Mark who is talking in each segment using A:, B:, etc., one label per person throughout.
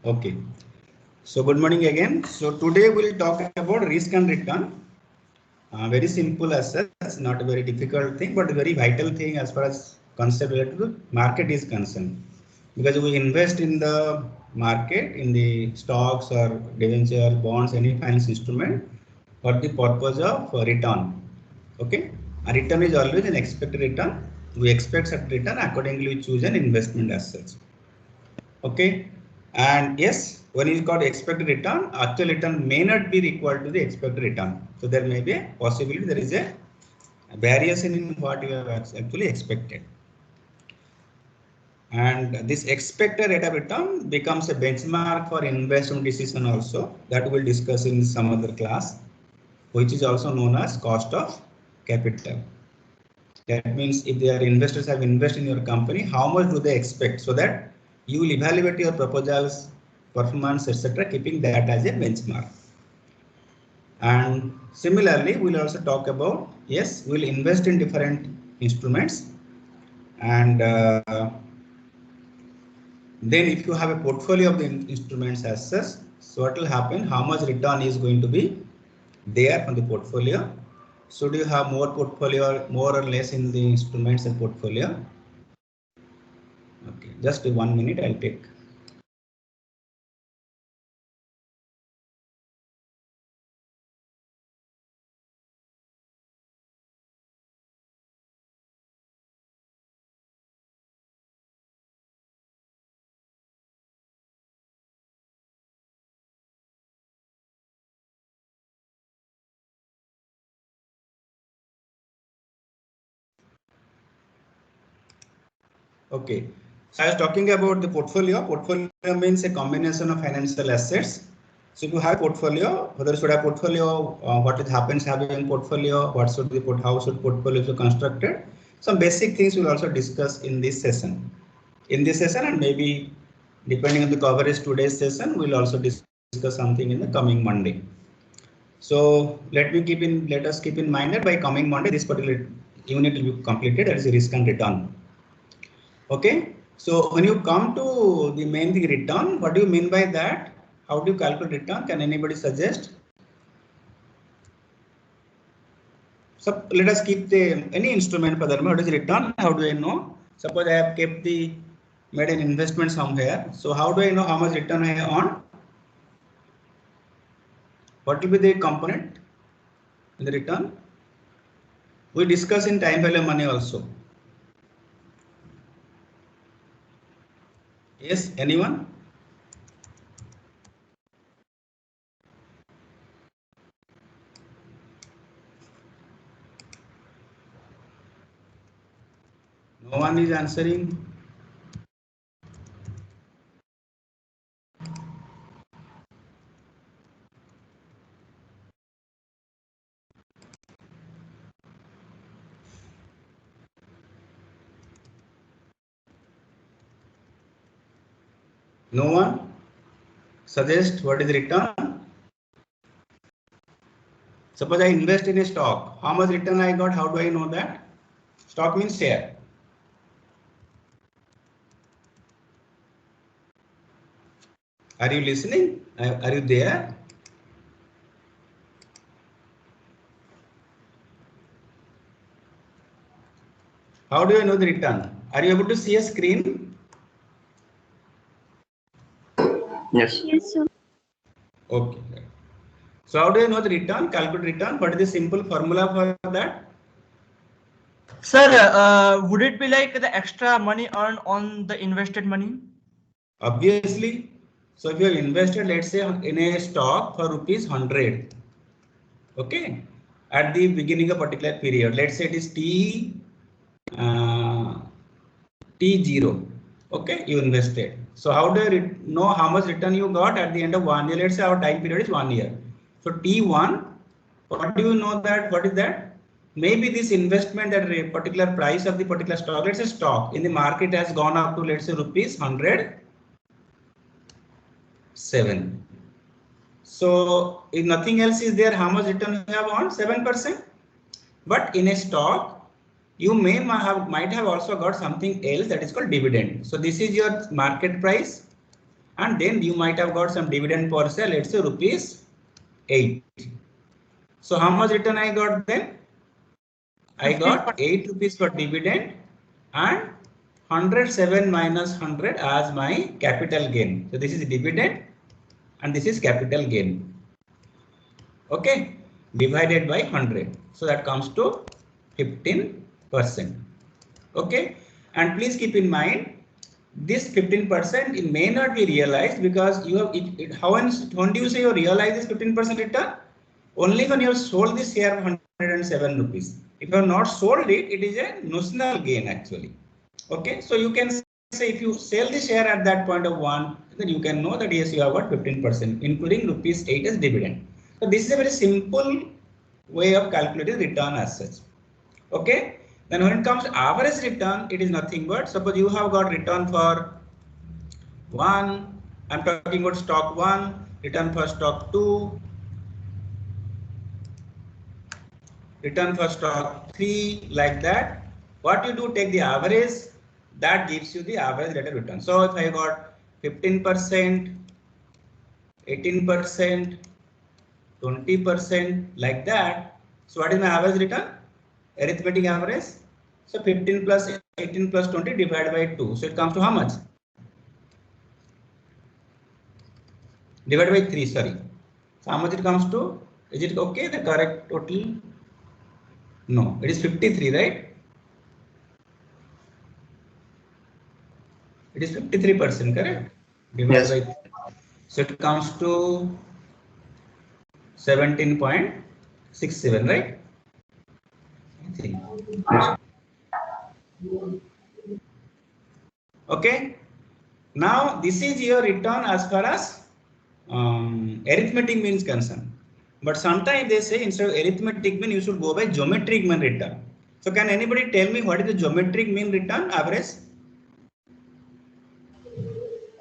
A: Okay. So good morning again. So today we'll talk about risk and return. Very simple as such, not a very difficult thing, but a very vital thing as far as concept related to market is concerned. Because we invest in the market, in the stocks or debenture, bonds, any finance instrument for the purpose of return. Okay. A return is always an expected return. We expect such return, accordingly we choose an investment as such. Okay. And yes, when it's called expected return, actual return may not be equal to the expected return. So there may be a possibility there is a variation in what you have actually expected. And this expected rate of return becomes a benchmark for investment decision also, that we'll discuss in some other class, which is also known as cost of capital. That means if their investors have invested in your company, how much do they expect, so that you will evaluate your proposals, performance, etc., keeping that as a benchmark. And similarly, we'll also talk about, yes, we'll invest in different instruments, and then if you have a portfolio of the instruments as such, so what will happen, how much return is going to be there from the portfolio. So do you have more portfolio, more or less in the instruments and portfolio? Okay, just 1 minute, I'll take. Okay, so I was talking about the portfolio. Portfolio means a combination of financial assets. So if you have portfolio, whether should have portfolio, what happens having portfolio, what should the how should portfolio be constructed. Some basic things we'll also discuss in this session. In this session, and maybe depending on the coverage today's session, we'll also discuss something in the coming Monday. So let us keep in mind that by coming Monday, this particular unit will be completed, that is risk and return. Okay, so when you come to the main thing, return, what do you mean by that? How do you calculate return? Can anybody suggest? So let us keep the any instrument for that. What is return? How do I know? Suppose I have kept made an investment somewhere. So how do I know how much return I earn? What will be the component in the return? We discuss in time value money also. Yes, anyone? No one is answering. No one suggest what is return? Suppose I invest in a stock. How much return I got? How do I know that? Stock means share. Are you listening? Are you there? How do I know the return? Are you able to see a screen?
B: Yes. Yes, sir.
A: Okay. So how do I know the return? Calculate return. What is the simple formula for that?
C: Sir, would it be like the extra money earned on the invested money?
A: Obviously. So if you have invested, let's say, in a stock for ₹100, okay, at the beginning of a particular period, let's say it is T0, okay, you invested. So how do you know how much return you got at the end of 1 year? Let's say our time period is 1 year. So T1, what do you know that? What is that? Maybe this investment at a particular price of the particular stock, let's say stock in the market has gone up to, let's say, ₹107. So if nothing else is there, how much return you have on? 7%. But in a stock, you might have also got something else that is called dividend. So this is your market price. and then you might have got some dividend per share, let's say rupees 8. So how much return I got then? I got 8 rupees for dividend and 107 minus 100 as my capital gain. So this is dividend and this is capital gain. Okay, divided by 100. So that comes to 15%. Okay, and please keep in mind this 15% it may not be realized because you have when do you say you realize this 15% return? Only when you have sold this share 107 rupees. If you have not sold it, it is a notional gain actually. Okay, so you can say if you sell the share at that point of 1, then you can know that yes, you have got 15%, including rupees 8 as dividend. So this is a very simple way of calculating return as such. Okay, then when it comes to average return, it is nothing but suppose you have got return for 1, I'm talking about stock 1, return for stock 2, return for stock 3, like that. What you do, take the average, that gives you the average rate of return. So if I got 15%, 18%, 20%, like that. So what is my average return? Arithmetic average. So 15 plus 18 plus 20 divided by 2. So it comes to how much? Divided by 3, sorry. So how much it comes to? Is it okay? The correct total? No, it is 53, right? It is 53%, correct? Divided by 3. So it comes to 17.67, right? I think. Okay. Now this is your return as far as arithmetic mean is concerned. But sometimes they say instead of arithmetic mean you should go by geometric mean return. So can anybody tell me what is the geometric mean return average?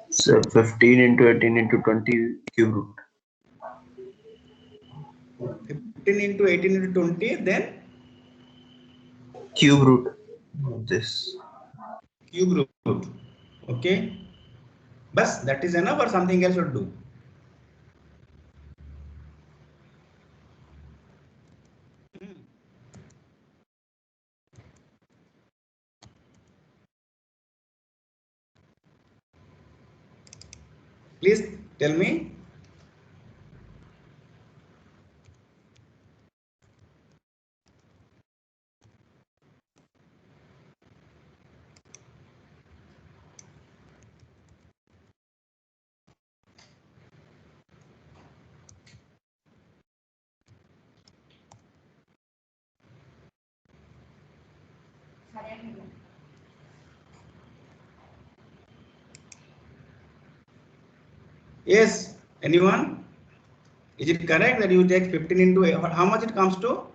B: So 15 into 18 into 20 cube root.
A: 15 into 18 into 20, then
B: Cube root of this.
A: Cube root. Okay. Bas, that is enough or something else should do? Please tell me. Yes, anyone? Is it correct that you take 15 into how much it comes to?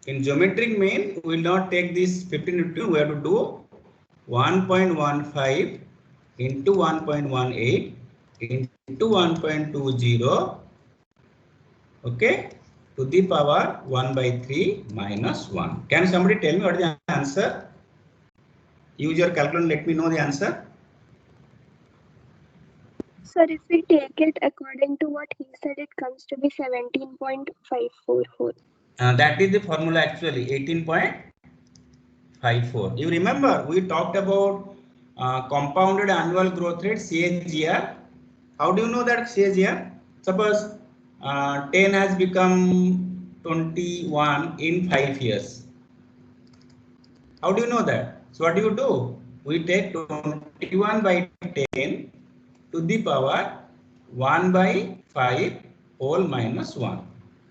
A: In geometric mean, we will not take this 15 into, we have to do 1.15 into 1.18 into 1.20, okay, to the power 1 by 3 minus 1. Can somebody tell me what is the answer? Use your calculator, let me know the answer.
D: Sir, if we take it according to what he said, it comes to be 17.544.
A: That is the formula actually, 18.54. You remember we talked about compounded annual growth rate, CAGR. How do you know that CAGR? Suppose 10 has become 21 in 5 years. How do you know that? So what do you do? We take 21 by 10 to the power 1 by 5 whole minus 1.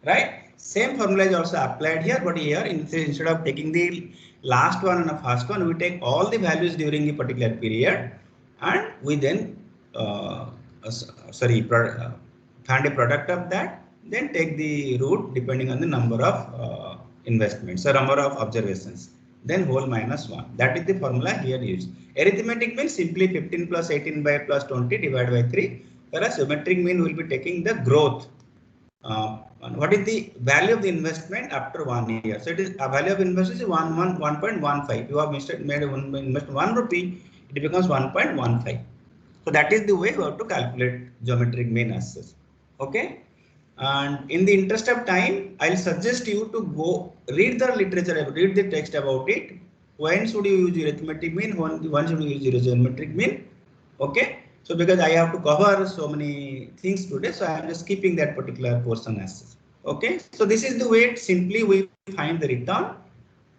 A: Right? Same formula is also applied here, but here instead of taking the last one and the first one, we take all the values during a particular period and we then find a product of that, then take the root depending on the number of investments or number of observations, then whole minus 1. That is the formula here used. Arithmetic means simply 15 plus 18 by plus 20 divided by 3, whereas geometric mean will be taking the growth what is the value of the investment after 1 year. So it is a value of investment is 1.15. You have made invest 1 rupee, it becomes 1.15. So that is the way you have to calculate geometric mean as such. Okay. And in the interest of time, I'll suggest you to go read the literature, read the text about it. When should you use arithmetic mean? When should you use geometric mean? Okay. So because I have to cover so many things today, so I am just skipping that particular portion as such. Okay. So this is the way simply we find the return.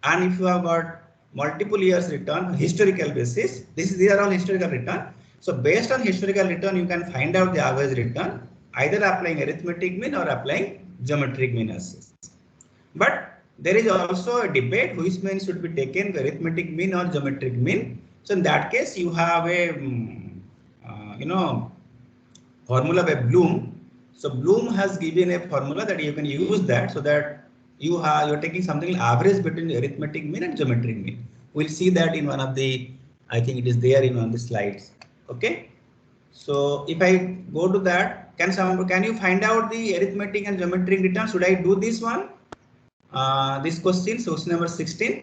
A: And if you have got multiple years return, historical basis, these are all historical return. So based on historical return, you can find out the average return, either applying arithmetic mean or applying geometric mean as such. But there is also a debate which mean should be taken, arithmetic mean or geometric mean. So in that case, you have a formula by Bloom. So Bloom has given a formula that you can use that, so that you're taking something like average between arithmetic mean and geometric mean. We'll see that in one of the, I think it is there in one of the slides. Okay. So if I go to that, can you find out the arithmetic and geometric return? Should I do this one? This question number 16.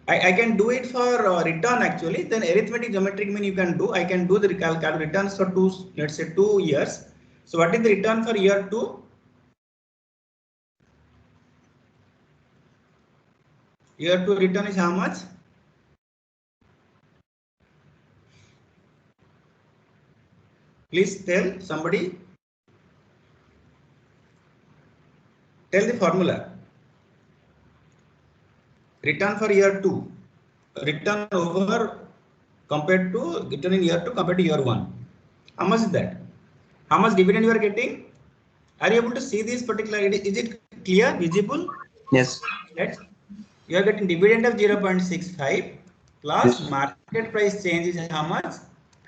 A: I can do it for return actually. Then arithmetic geometric mean you can do. I can do the returns for let's say 2 years. So what is the return for year 2? Year 2 return is how much? Please tell somebody. Tell the formula. Return for year 2. Return over compared to return in year 2 compared to year 1. How much is that? How much dividend you are getting? Are you able to see this particular? Is it clear, visible?
B: Yes.
A: Let's. You are getting dividend of 0.65 plus market price change is how much?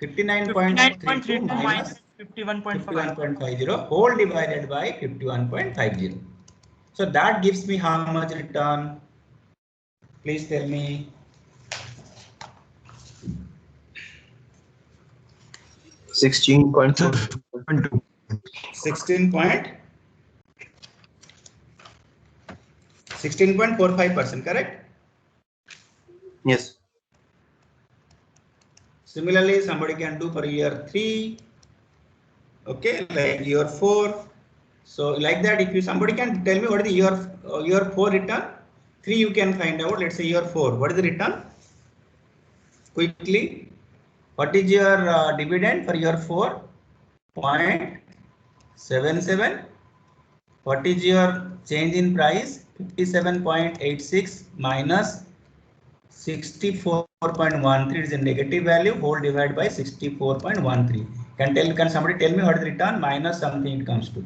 A: 59.32 minus 51.50 whole divided by 51.50. So that gives me how much return? Please tell me.
B: 16.4.
A: 16.45%, correct?
B: Yes.
A: Similarly, somebody can do for year 3. Okay, like year 4. So like that, if somebody can tell me what is the year 4 return, 3 you can find out. Let's say year 4. What is the return? Quickly. What is your dividend for year 4? 0.77. What is your change in price? 57.86 minus 64.13 is a negative value, whole divided by 64.13. Can somebody tell me what is the return? Minus something it comes to.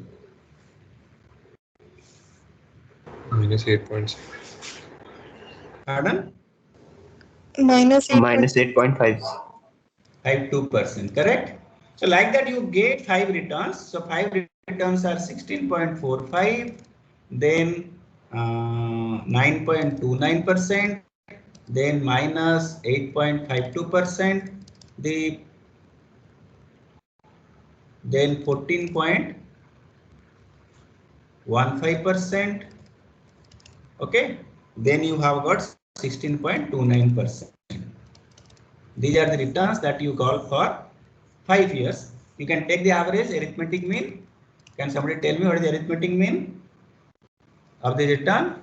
E: Minus 8.6.
A: Pardon?
D: Minus
B: 8.5.
A: 52%, correct? So like that you get 5 returns. So 5 returns are 16.45, then 9.29%, then minus 8.52%, then 14.15%. Okay, then you have got 16.29%. These are the returns that you call for 5 years. You can take the average arithmetic mean. Can somebody tell me what is the arithmetic mean of the return?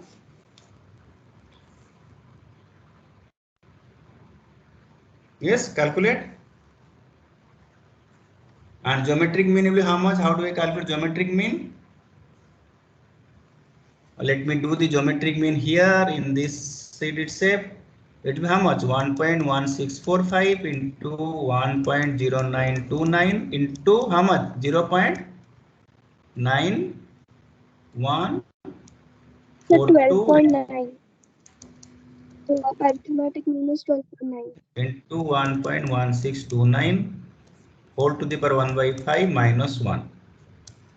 A: Yes, calculate. And geometric mean will be how much? How do I calculate geometric mean? Let me do the geometric mean here in this sheet itself. It will be how much? 1.1645 into 1.0929 into how much? 0.914.
D: So 12.9. So arithmetic mean is 12.9.
A: Into 1.1629 whole to the power 1 by 5 minus 1.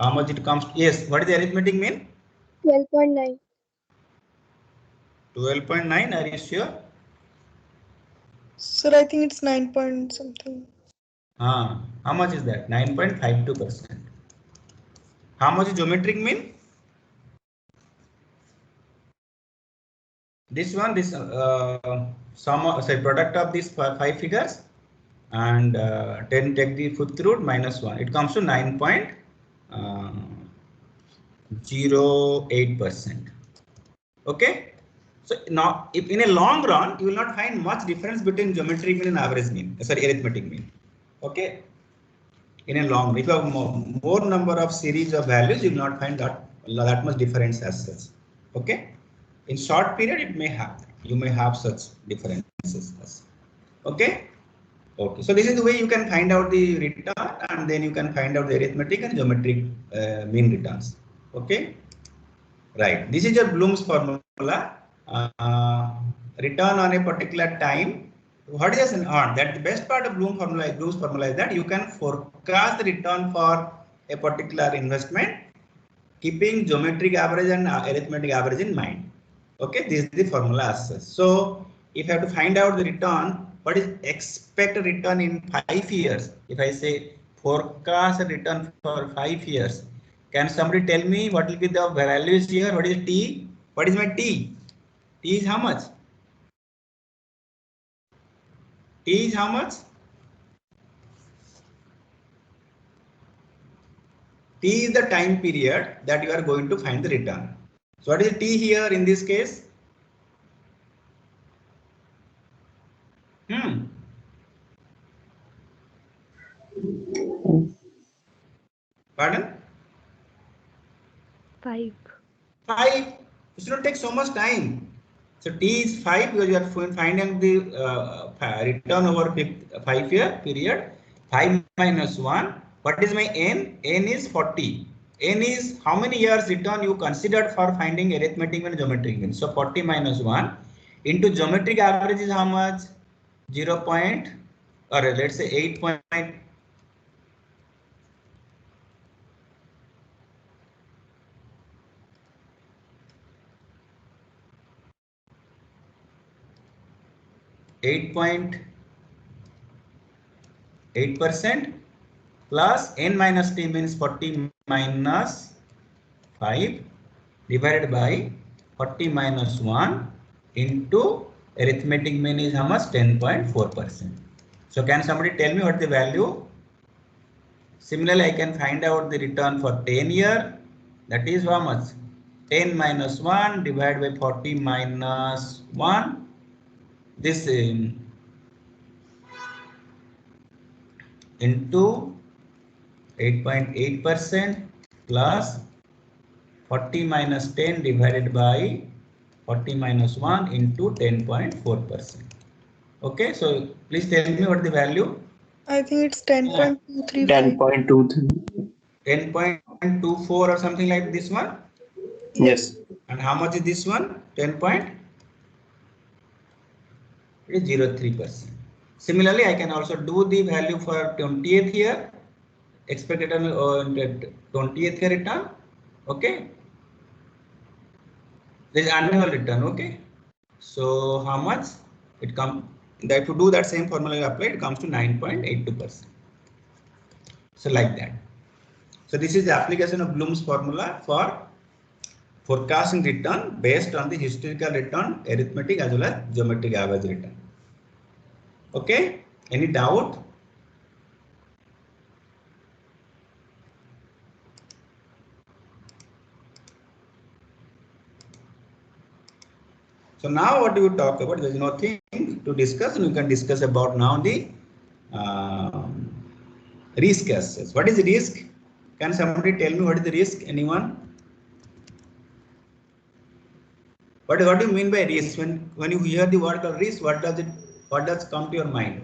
A: How much it comes to? Yes, what is the arithmetic mean?
D: 12.9.
A: 12.9, are you sure?
F: Sir, I think it's 9 point something.
A: How much is that? 9.52%. How much is geometric mean? This one, this product of these five figures, and 10 take the fifth root minus 1. It comes to 9.08%. Okay. So now, if in a long run, you will not find much difference between geometric mean and average mean. Sorry, arithmetic mean. Okay. In a long run, if you have more number of series of values, you will not find that much difference as such. Okay. In short period, it may have. You may have such differences. Okay. Okay. So this is the way you can find out the return, and then you can find out the arithmetic and geometric mean returns. Okay. Right. This is your Bloom's formula. Return on a particular time. What is an earn? That the best part of Bloom's formula is that you can forecast the return for a particular investment, keeping geometric average and arithmetic average in mind. Okay, this is the formula as such. So if you have to find out the return, what is expected return in 5 years? If I say forecast a return for 5 years, can somebody tell me what will be the values here? What is T? What is my T? T is how much? T is how much? T is the time period that you are going to find the return. So what is T here in this case? Pardon?
D: 5.
A: 5. It should not take so much time. So T is 5 because you are finding the return over 5-year period. 5 minus 1. What is my N? N is 40. N is how many years return you considered for finding arithmetic and geometric mean. So 40 minus 1 into geometric average is how much? 0. Or let's say 8. 8.8% plus N minus T means 40 minus 5 divided by 40 minus 1 into arithmetic mean is how much? 10.4%. So can somebody tell me what the value? Similarly, I can find out the return for 10 year. That is how much? 10 minus 1 divided by 40 minus 1. This into 8.8% plus 40 minus 10 divided by 40 minus 1 into 10.4%. Okay, so please tell me what the value?
F: I think it's 10.235.
B: 10.23.
A: 10.24 or something like this one?
B: Yes.
A: And how much is this one? 10.03%. Similarly, I can also do the value for 20th year, expected 20th year return. Okay. This is annual return. Okay. So how much it comes? If you do that same formula you apply, it comes to 9.82%. So like that. So this is the application of Bloom's formula for forecasting return based on the historical return, arithmetic as well as geometric average return. Okay. Any doubt? So now what do you talk about? There is nothing to discuss, and we can discuss about now the risk assets. What is the risk? Can somebody tell me what is the risk? Anyone? What do you mean by risk? When you hear the word called risk, what does come to your mind?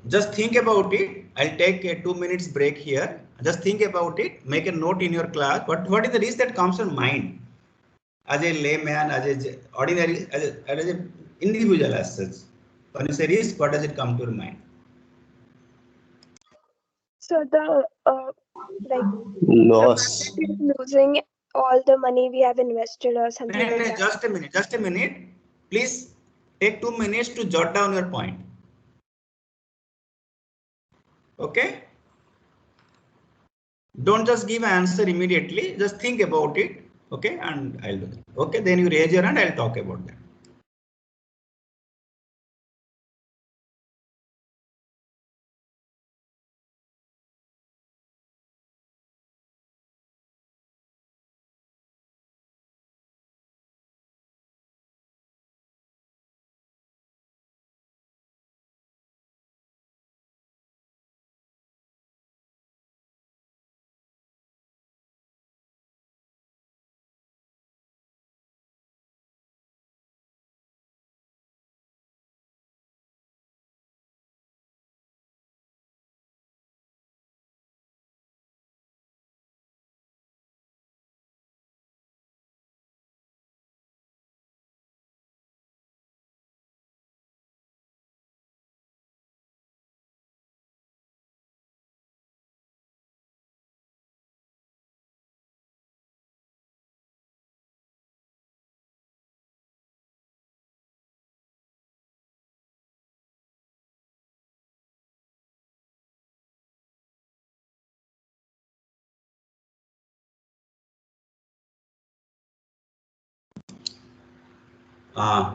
A: Just think about it. I'll take a 2 minutes break here. Just think about it. Make a note in your class. What is the risk that comes to mind? As a layman, as a ordinary, as an individual as such. When you say risk, what does it come to your mind?
D: So the
B: Loss.
D: losing all the money we have invested or something like that.
A: Just a minute. Please Take 2 minutes to jot down your point. Okay. Don't just give an answer immediately. Just think about it. Okay, and I'll do that. Okay, then you raise your hand. I'll talk about that.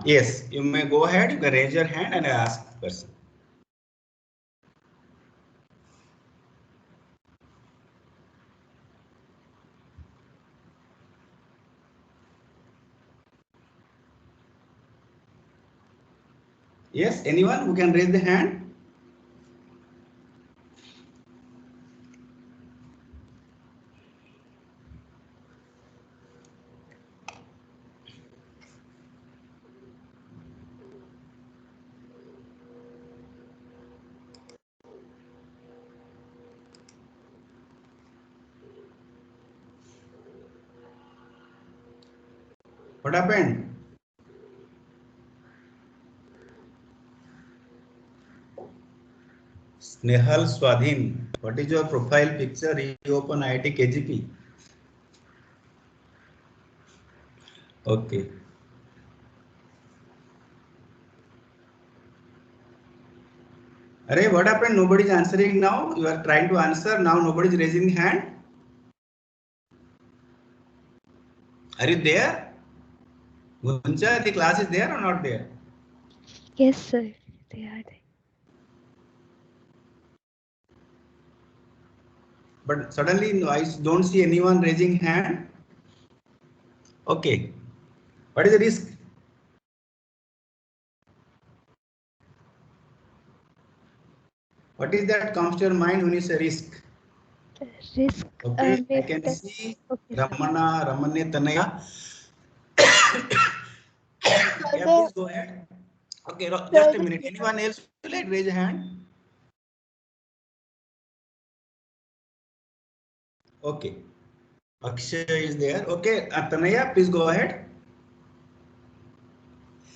A: Yes, you may go ahead. You can raise your hand and ask the person. Yes, anyone who can raise the hand? What happened? Snehal Swadhin, what is your profile picture? Reopen IIT KGP. Okay. Arey, what happened? Nobody is answering now. You are trying to answer. Now nobody is raising hand. Are you there? Gunja, the class is there or not there?
D: Yes, sir. They are there.
A: But suddenly I don't see anyone raising hand. Okay. What is the risk? What is that comes to your mind when you say risk?
D: Risk.
A: Okay, I
D: Maybe
A: can
D: that.
A: see
D: Okay, sir.
A: Ramane, Tanaya. Yeah,
D: Sir,
A: please go ahead. Okay, just
D: sir,
A: a minute. Anyone else would like to raise a hand? Okay. Akshay is there. Okay, Tanaya, please go ahead.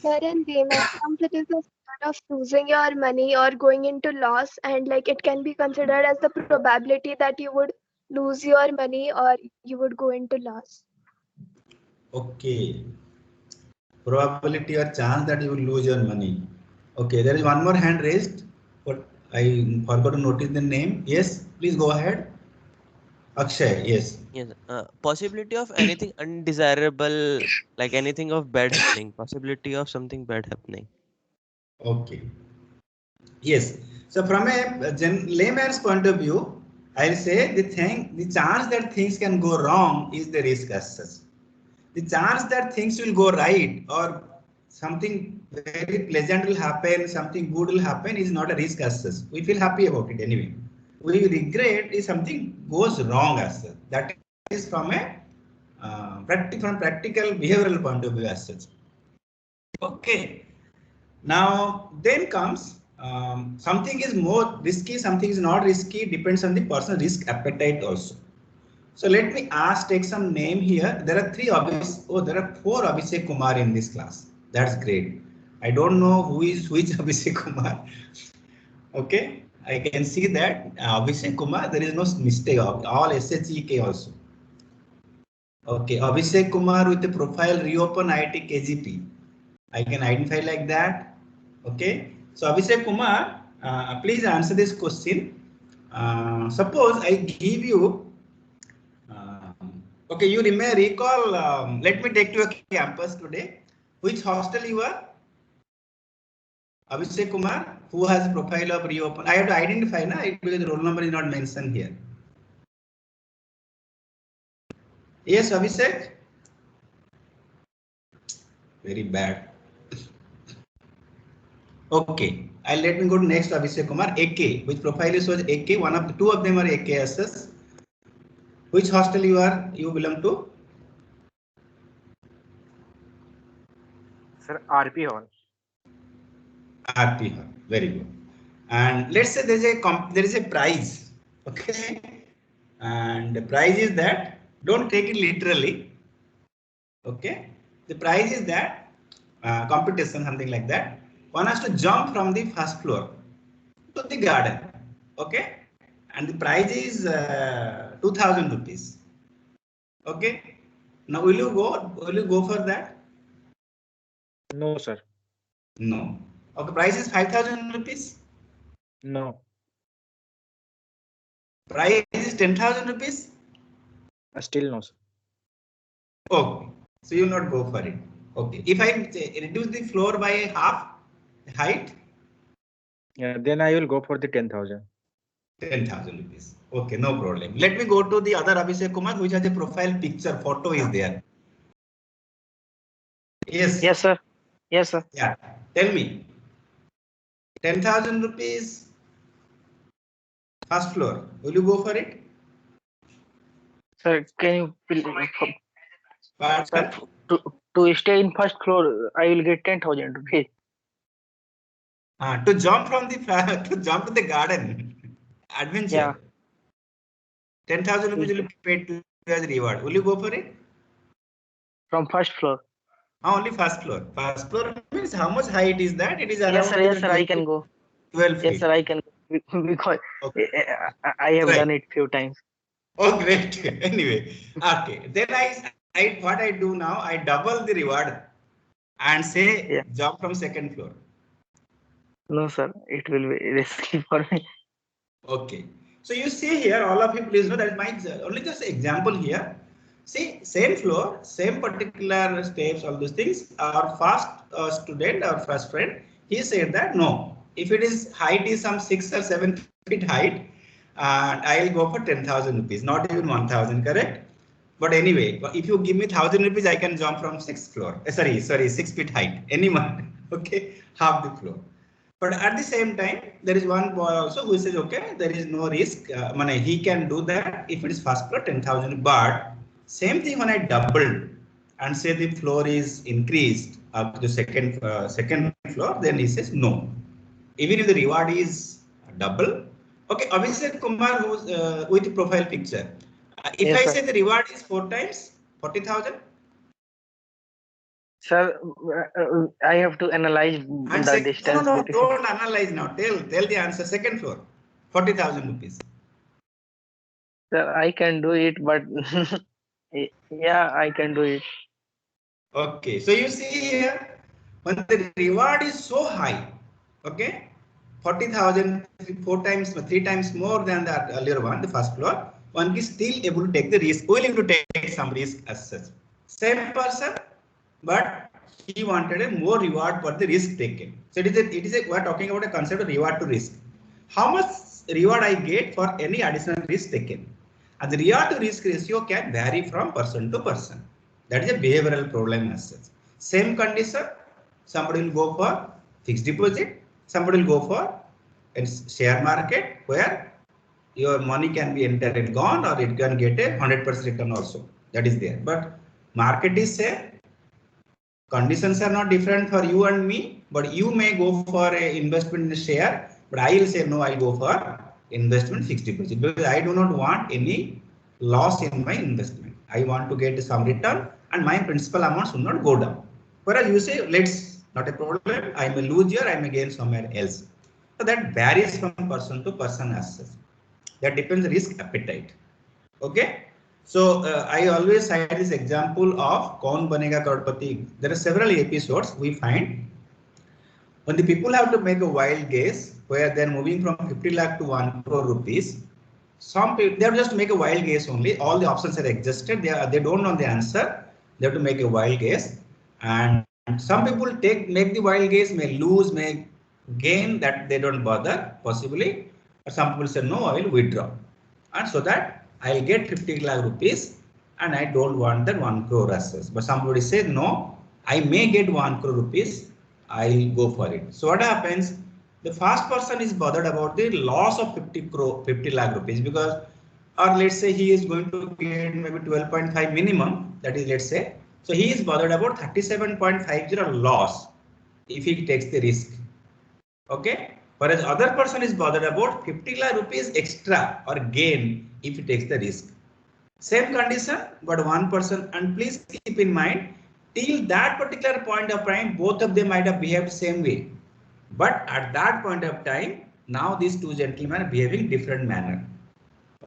D: Sir, in payment terms, it is a sort of losing your money or going into loss, and like it can be considered as the probability that you would lose your money or you would go into loss.
A: Okay. Probability or chance that you will lose your money. Okay, there is one more hand raised. But I forgot to notice the name. Yes, please go ahead. Akshay, yes.
G: Yes, possibility of anything undesirable, like anything of bad happening, possibility of something bad happening.
A: Okay. Yes. So from a layman's point of view, I'll say the chance that things can go wrong is the risk as such. The chance that things will go right or something very pleasant will happen, something good will happen is not a risk as such. We feel happy about it anyway. We regret if something goes wrong as such. That is from a practical behavioral point of view as such. Okay. Now then comes something is more risky, something is not risky, depends on the personal risk appetite also. So let me take some name here. There are there are 4 Abhishek Kumar in this class. That's great. I don't know who is which Abhishek Kumar. Okay, I can see that Abhishek Kumar, there is no mistake of all SHEK also. Okay, Abhishek Kumar with the profile reopen IIT KGP. I can identify like that. Okay. So Abhishek Kumar, please answer this question. Suppose I give you, okay, you may recall, let me take to a campus today. Which hostel you are? Abhishek Kumar, who has profile of reopen? I have to identify na, because the roll number is not mentioned here. Yes, Abhishek. Very bad. Okay, I'll let me go to next Abhishek Kumar. AK, which profile is was AK? One of the two of them are AKSS. Which hostel you are? You belong to?
H: Sir, RP Hall.
A: RP Hall. Very good. And let's say there is a prize. Okay, and the prize is that, don't take it literally. Okay, the prize is that competition, something like that. One has to jump from the first floor to the garden. Okay, and the prize is 2000 rupees. Okay, now will you go for that?
H: No, sir.
A: No. Okay, price is 5000 rupees.
H: No.
A: Price is 10,000 rupees.
H: Still no, sir.
A: Okay, so you will not go for it. Okay, if I reduce the floor by half height,
H: Yeah, then I will go for the 10,000.
A: 10,000 rupees. Okay, no problem. Let me go to the other Abhishek Kumar, which has a profile picture, photo is there. Yes.
I: Yes, sir. Yes, sir.
A: Yeah. Tell me. 10,000 rupees. First floor. Will you go for it?
I: Sir, can you please,
A: Sir,
I: to stay in first floor, I will get 10,000 rupees.
A: to jump from the to jump to the garden. Adventure.
I: Yeah.
A: 10,000 rupees will be paid to you as reward. Will you go for it?
I: From first floor.
A: Only first floor. First floor means how much height is that? It is around.
I: Yes, sir, I can go.
A: 12 feet.
I: Yes, sir, I can go because
A: Okay.
I: I have
A: Right.
I: done it few times.
A: Oh, great. Anyway, okay. Then what I do now, I double the reward and say jump from second floor.
I: No, sir, it will be risky for me.
A: Okay. So you see here, all of you please know that my only just example here. See, same floor, same particular steps, all those things. Our first student, our first friend, he said that no, if it is height is some 6 or 7 feet height, I'll go for 10,000 rupees, not even 1,000, correct? But anyway, if you give me 1,000 rupees, I can jump from 6th floor. Sorry, 6 feet height. Anyone, okay, half the floor. But at the same time, there is one boy also who says, okay, there is no risk. He can do that if it is first floor 10,000. But same thing when I doubled and say the floor is increased up to the second floor, then he says no. Even if the reward is double. Okay, Abhishek Kumar, who's with the profile picture. If
I: Yes,
A: I
I: sir.
A: say the reward is 4 times 40,000.
I: Sir, I have to analyze the distance.
A: No, don't analyze now. Tell the answer. Second floor, 40,000 rupees.
I: Sir, I can do it, but yeah, I can do it.
A: Okay, so you see here, when the reward is so high, okay, 40,000, 3 times more than the earlier one, the first floor, one is still able to take the risk, willing to take some risk as such. Same person, but he wanted a more reward for the risk taken. So we're talking about a concept of reward to risk. How much reward I get for any additional risk taken? And the reward to risk ratio can vary from person to person. That is a behavioral problem as such. Same condition, somebody will go for fixed deposit, somebody will go for a share market where your money can be entered and gone, or it can get a 100% return also. That is there. But market is same. Conditions are not different for you and me, but you may go for a investment in a share, but I will say no, I'll go for investment fixed deposit because I do not want any loss in my investment. I want to get some return and my principal amount should not go down. Whereas you say, let's not a problem, I may lose here, I may gain somewhere else. So that varies from person to person as such. That depends on risk appetite. Okay. So I always cite this example of Kaun Banega Crorepati. There are several episodes we find when the people have to make a wild guess where they're moving from 50 lakh to 1 crore rupees. Some people, they have just make a wild guess only. All the options are existed. They don't know the answer. They have to make a wild guess. And some people make the wild guess, may lose, may gain, that they don't bother possibly. Or some people say, no, I will withdraw. And so that I'll get 50 lakh rupees and I don't want that 1 crore assets. But somebody said, no, I may get 1 crore rupees. I'll go for it. So what happens? The first person is bothered about the loss of 50 lakh rupees because, or let's say he is going to get maybe 12.5 minimum, that is, let's say. So he is bothered about 37.50 loss if he takes the risk. Okay. Whereas other person is bothered about 50 lakh rupees extra or gain if he takes the risk. Same condition, but one person, and please keep in mind, till that particular point of time, both of them might have behaved same way. But at that point of time, now these two gentlemen are behaving different manner.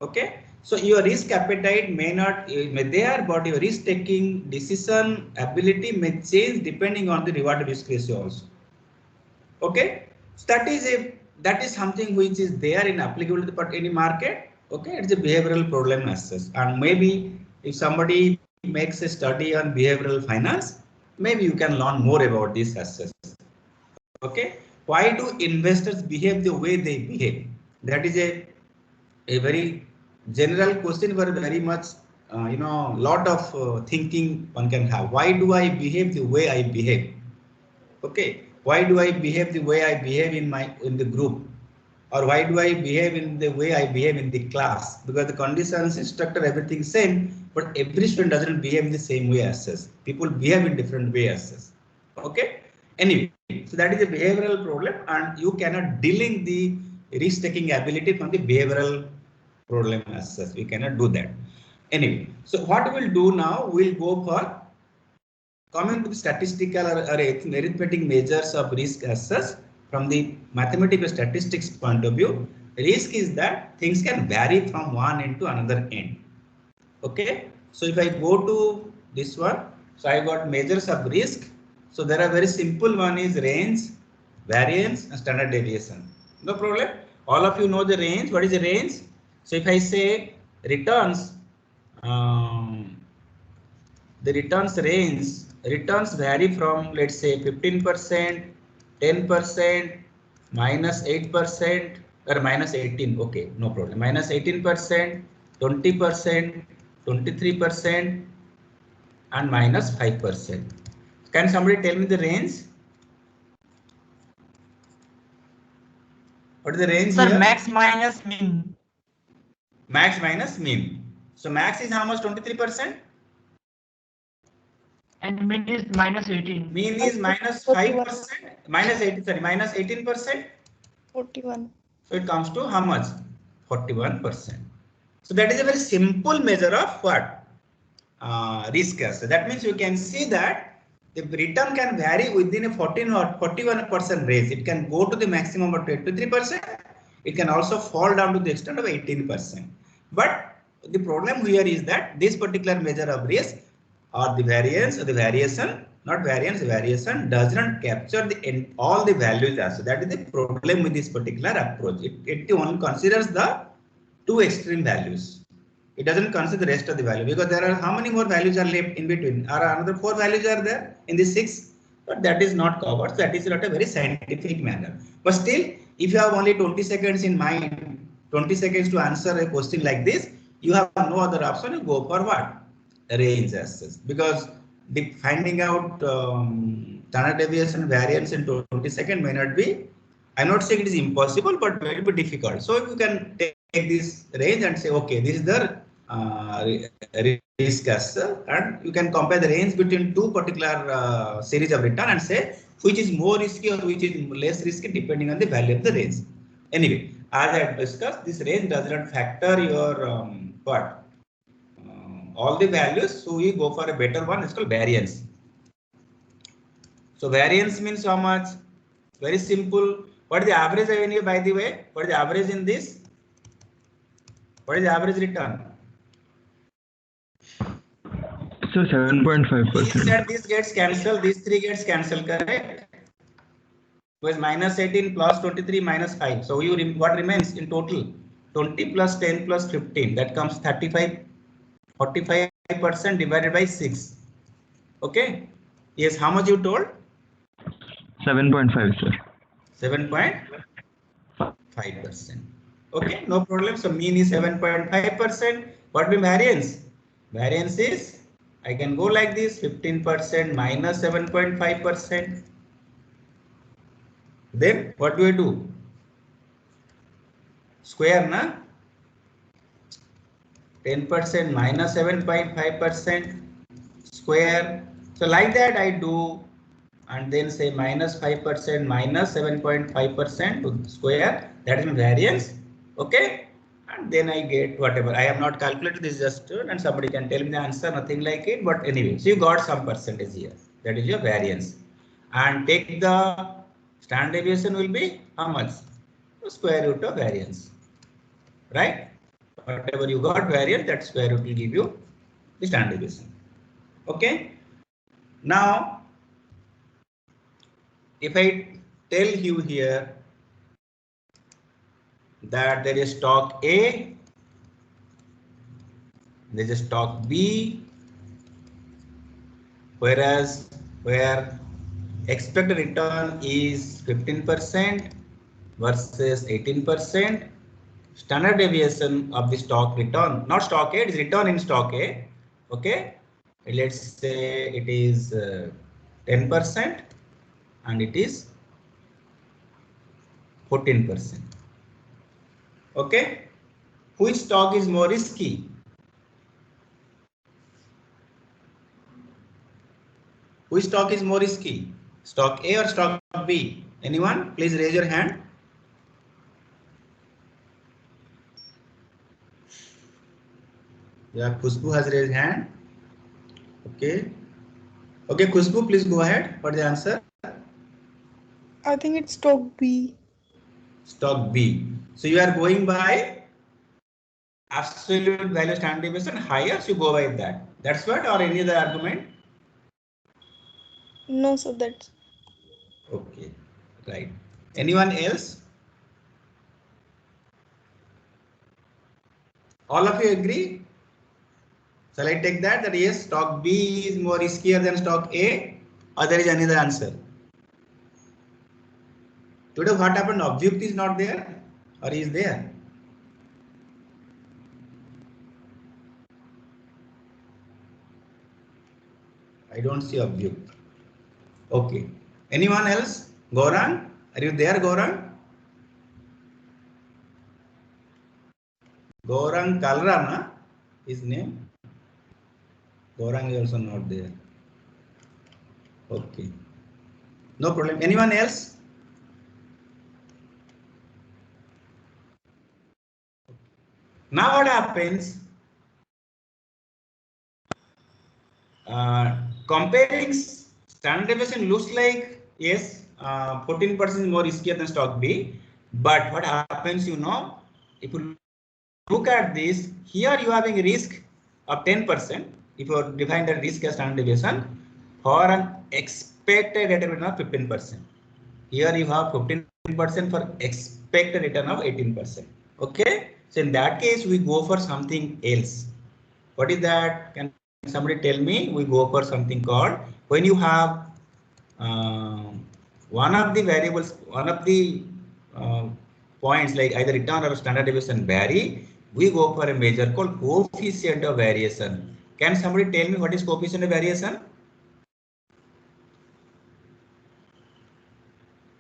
A: Okay. So your risk appetite may there, but your risk taking decision ability may change depending on the reward risk ratio also. Okay. So that is something which is there in applicable to any market. Okay. It's a behavioral problem assess. And maybe if somebody makes a study on behavioral finance, maybe you can learn more about this assess. Okay. Why do investors behave the way they behave? That is a very general question, but very much, lot of thinking one can have. Why do I behave the way I behave? Okay. Why do I behave the way I behave in the group? Or why do I behave in the way I behave in the class? Because the conditions, instructor, everything same, but every student doesn't behave in the same way as us. People behave in different ways as us. Okay. Anyway, so that is a behavioral problem, and you cannot delink the risk-taking ability from the behavioral problem as such. We cannot do that. Anyway, so what we'll do now, we'll go for coming to the statistical or arithmetic measures of risk as such. From the mathematical statistics point of view, risk is that things can vary from one end to another end. Okay, so if I go to this one, so I got measures of risk. So there are very simple one is range, variance, and standard deviation. No problem. All of you know the range. What is the range? So if I say returns, the returns vary from, let's say, 15%, 10%, minus 8%, or minus 18. Okay, no problem. Minus 18%, 20%, 23%, and minus 5%. Can somebody tell me the range? What is the range
C: Sir,
A: here?
C: max minus mean.
A: Max minus mean. So max is how much? 23%?
C: And mean is minus 18.
A: Mean is minus 5%, minus 18, sorry, minus 18%.
F: 41.
A: So it comes to how much? 41%. So that is a very simple measure of what? Risk. So that means you can see that the return can vary within a 14 or 41% range. It can go to the maximum of 23%. It can also fall down to the extent of 18%. But the problem here is that this particular measure of risk, or the variance or the variation, not variance, variation does not capture all the values also. That is the problem with this particular approach. It only considers the two extreme values. It doesn't consider the rest of the value, because there are how many more values are left in between? Are another 4 values are there in the 6, but that is not covered. So that is not a very scientific manner. But still, if you have only 20 seconds in mind, 20 seconds to answer a question like this, you have no other option. You go for what? Range as such, because the finding out standard deviation variance in 20 seconds may not be, I'm not saying it is impossible, but it will be difficult. So you can take this range and say, okay, this is the risk as such, and you can compare the range between two particular series of return and say which is more risky or which is less risky depending on the value of the range. Anyway, as I discussed, this range does not factor your all the values, so we go for a better one. It's called variance. So variance means how much? Very simple. What is the average revenue, by the way? What is the average in this? What is the average return?
J: So 7.5%.
A: This and this gets cancelled. These three gets cancelled. Correct. Was minus 18 plus 23 minus 5. So you what remains in total? 20 plus 10 plus 15. That comes 35, 45% divided by 6. Okay. Yes. How much you told?
J: 7.5, sir.
A: 7.5%. Okay. No problem. So mean is 7.5%. What will be variance? Variance is, I can go like this, 15% minus 7.5%. Then what do I do? Square, na? 10% minus 7.5% square. So like that I do, and then say minus 5% minus 7.5% to square. That is my variance. Okay. And then I get whatever. I have not calculated this, just and somebody can tell me the answer, nothing like it. But anyway, so you got some percentage here. That is your variance. And take the standard deviation will be how much? The square root of variance. Right? Whatever you got variance, that square root will give you the standard deviation. Okay. Now, if I tell you here that there is stock A, there is stock B, whereas where expected return is 15% versus 18%, standard deviation of the stock return, not stock A, it is return in stock A. Okay, let's say it is 10% and it is 14%. Okay, which stock is more risky? Which stock is more risky? Stock A or stock B? Anyone? Please raise your hand. Yeah, Khushbu has raised hand. Okay. Okay, Khushbu, please go ahead. What is the answer?
F: I think it's stock B.
A: Stock B. So you are going by absolute value standard deviation higher, so you go by that. That's what, or any other argument?
F: No, so that's
A: Okay, right. Anyone else? All of you agree? Shall I take that yes, stock B is more riskier than stock A, or there is another answer? Today what happened? Object is not there, or is there? I don't see object. Okay. Anyone else? Gaurang? Are you there, Gaurang? Gaurang Kalrana, his name. Gaurang is also not there. Okay. No problem. Anyone else? Now what happens? Comparing standard deviation looks like yes, 14% is more riskier than stock B. But what happens, you know, if you look at this, here you are having a risk of 10%. If you define the risk as standard deviation for an expected rate of return of 15%. Here you have 15% for expected return of 18%. Okay. So in that case, we go for something else. What is that? Can somebody tell me? We go for something called, when you have one of the variables, one of the points like either return or standard deviation vary, we go for a measure called coefficient of variation. Can somebody tell me what is coefficient of variation?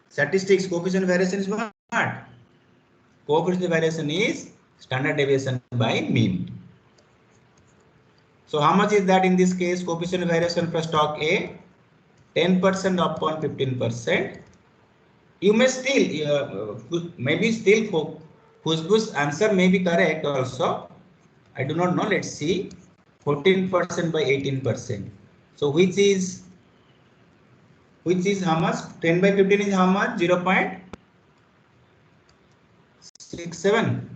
A: Statistics, coefficient of variation is what? Coefficient of variation is standard deviation by mean. So how much is that in this case? Coefficient of variation for stock A, 10% upon 15%. You may still, maybe still Khushbu's answer may be correct also. I do not know. Let's see. 14% by 18%. So which is how much? 10 by 15 is how much? 0.67.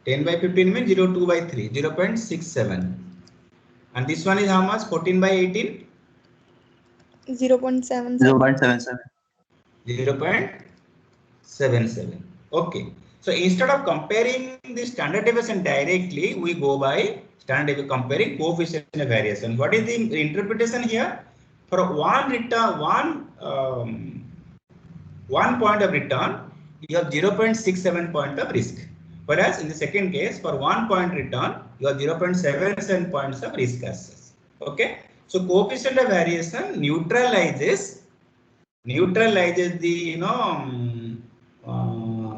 A: 10 by 15 means 0.2 by 3, 0.67. And this one is how much? 14 by 18?
F: 0.77.
B: 0.77.
A: 0.77. Okay. So instead of comparing the standard deviation directly, we go by standard deviation comparing coefficient of variation. What is the interpretation here? For one return, one point of return, you have 0.67 point of risk. Whereas in the second case, for 1 point return, you have 0.77 points of risk assess. Okay. So coefficient of variation neutralizes the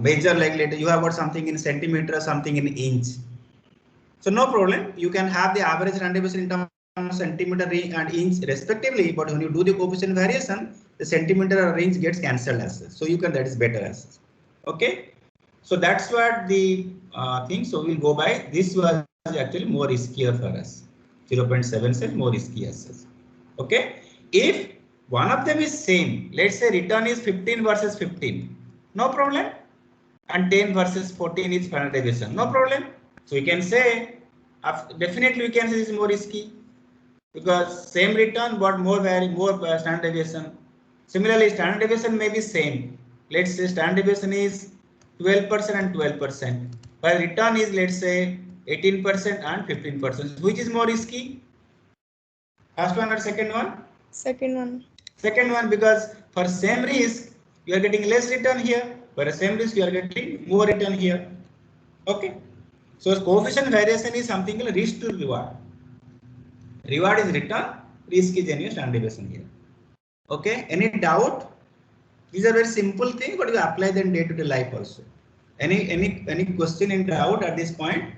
A: measure, like later you have got something in centimeter, something in inch. So no problem. You can have the average standard deviation in terms of centimeter and inch respectively. But when you do the coefficient variation, the centimeter or inch gets cancelled as such. So you can, that is better as such. Okay. So that's what the thing. So we'll go by this was actually more riskier for us. 0.77 more risky as such. Okay. If one of them is same, let's say return is 15 versus 15, no problem. And 10 versus 14 is standard deviation, no problem. So we can say, definitely we can say this is more risky because same return but more standard deviation. Similarly, standard deviation may be same. Let's say standard deviation is 12% and 12%, but return is, let's say, 18% and 15%. Which is more risky? First one or second one?
F: Second one.
A: Second one, because for same risk you are getting less return here, for the same risk you are getting more return here. Okay. So coefficient variation is something like risk to reward. Reward is return, risk is any standard deviation here. Okay. Any doubt? These are very simple things, but you apply them day to day life also. Any question and doubt at this point?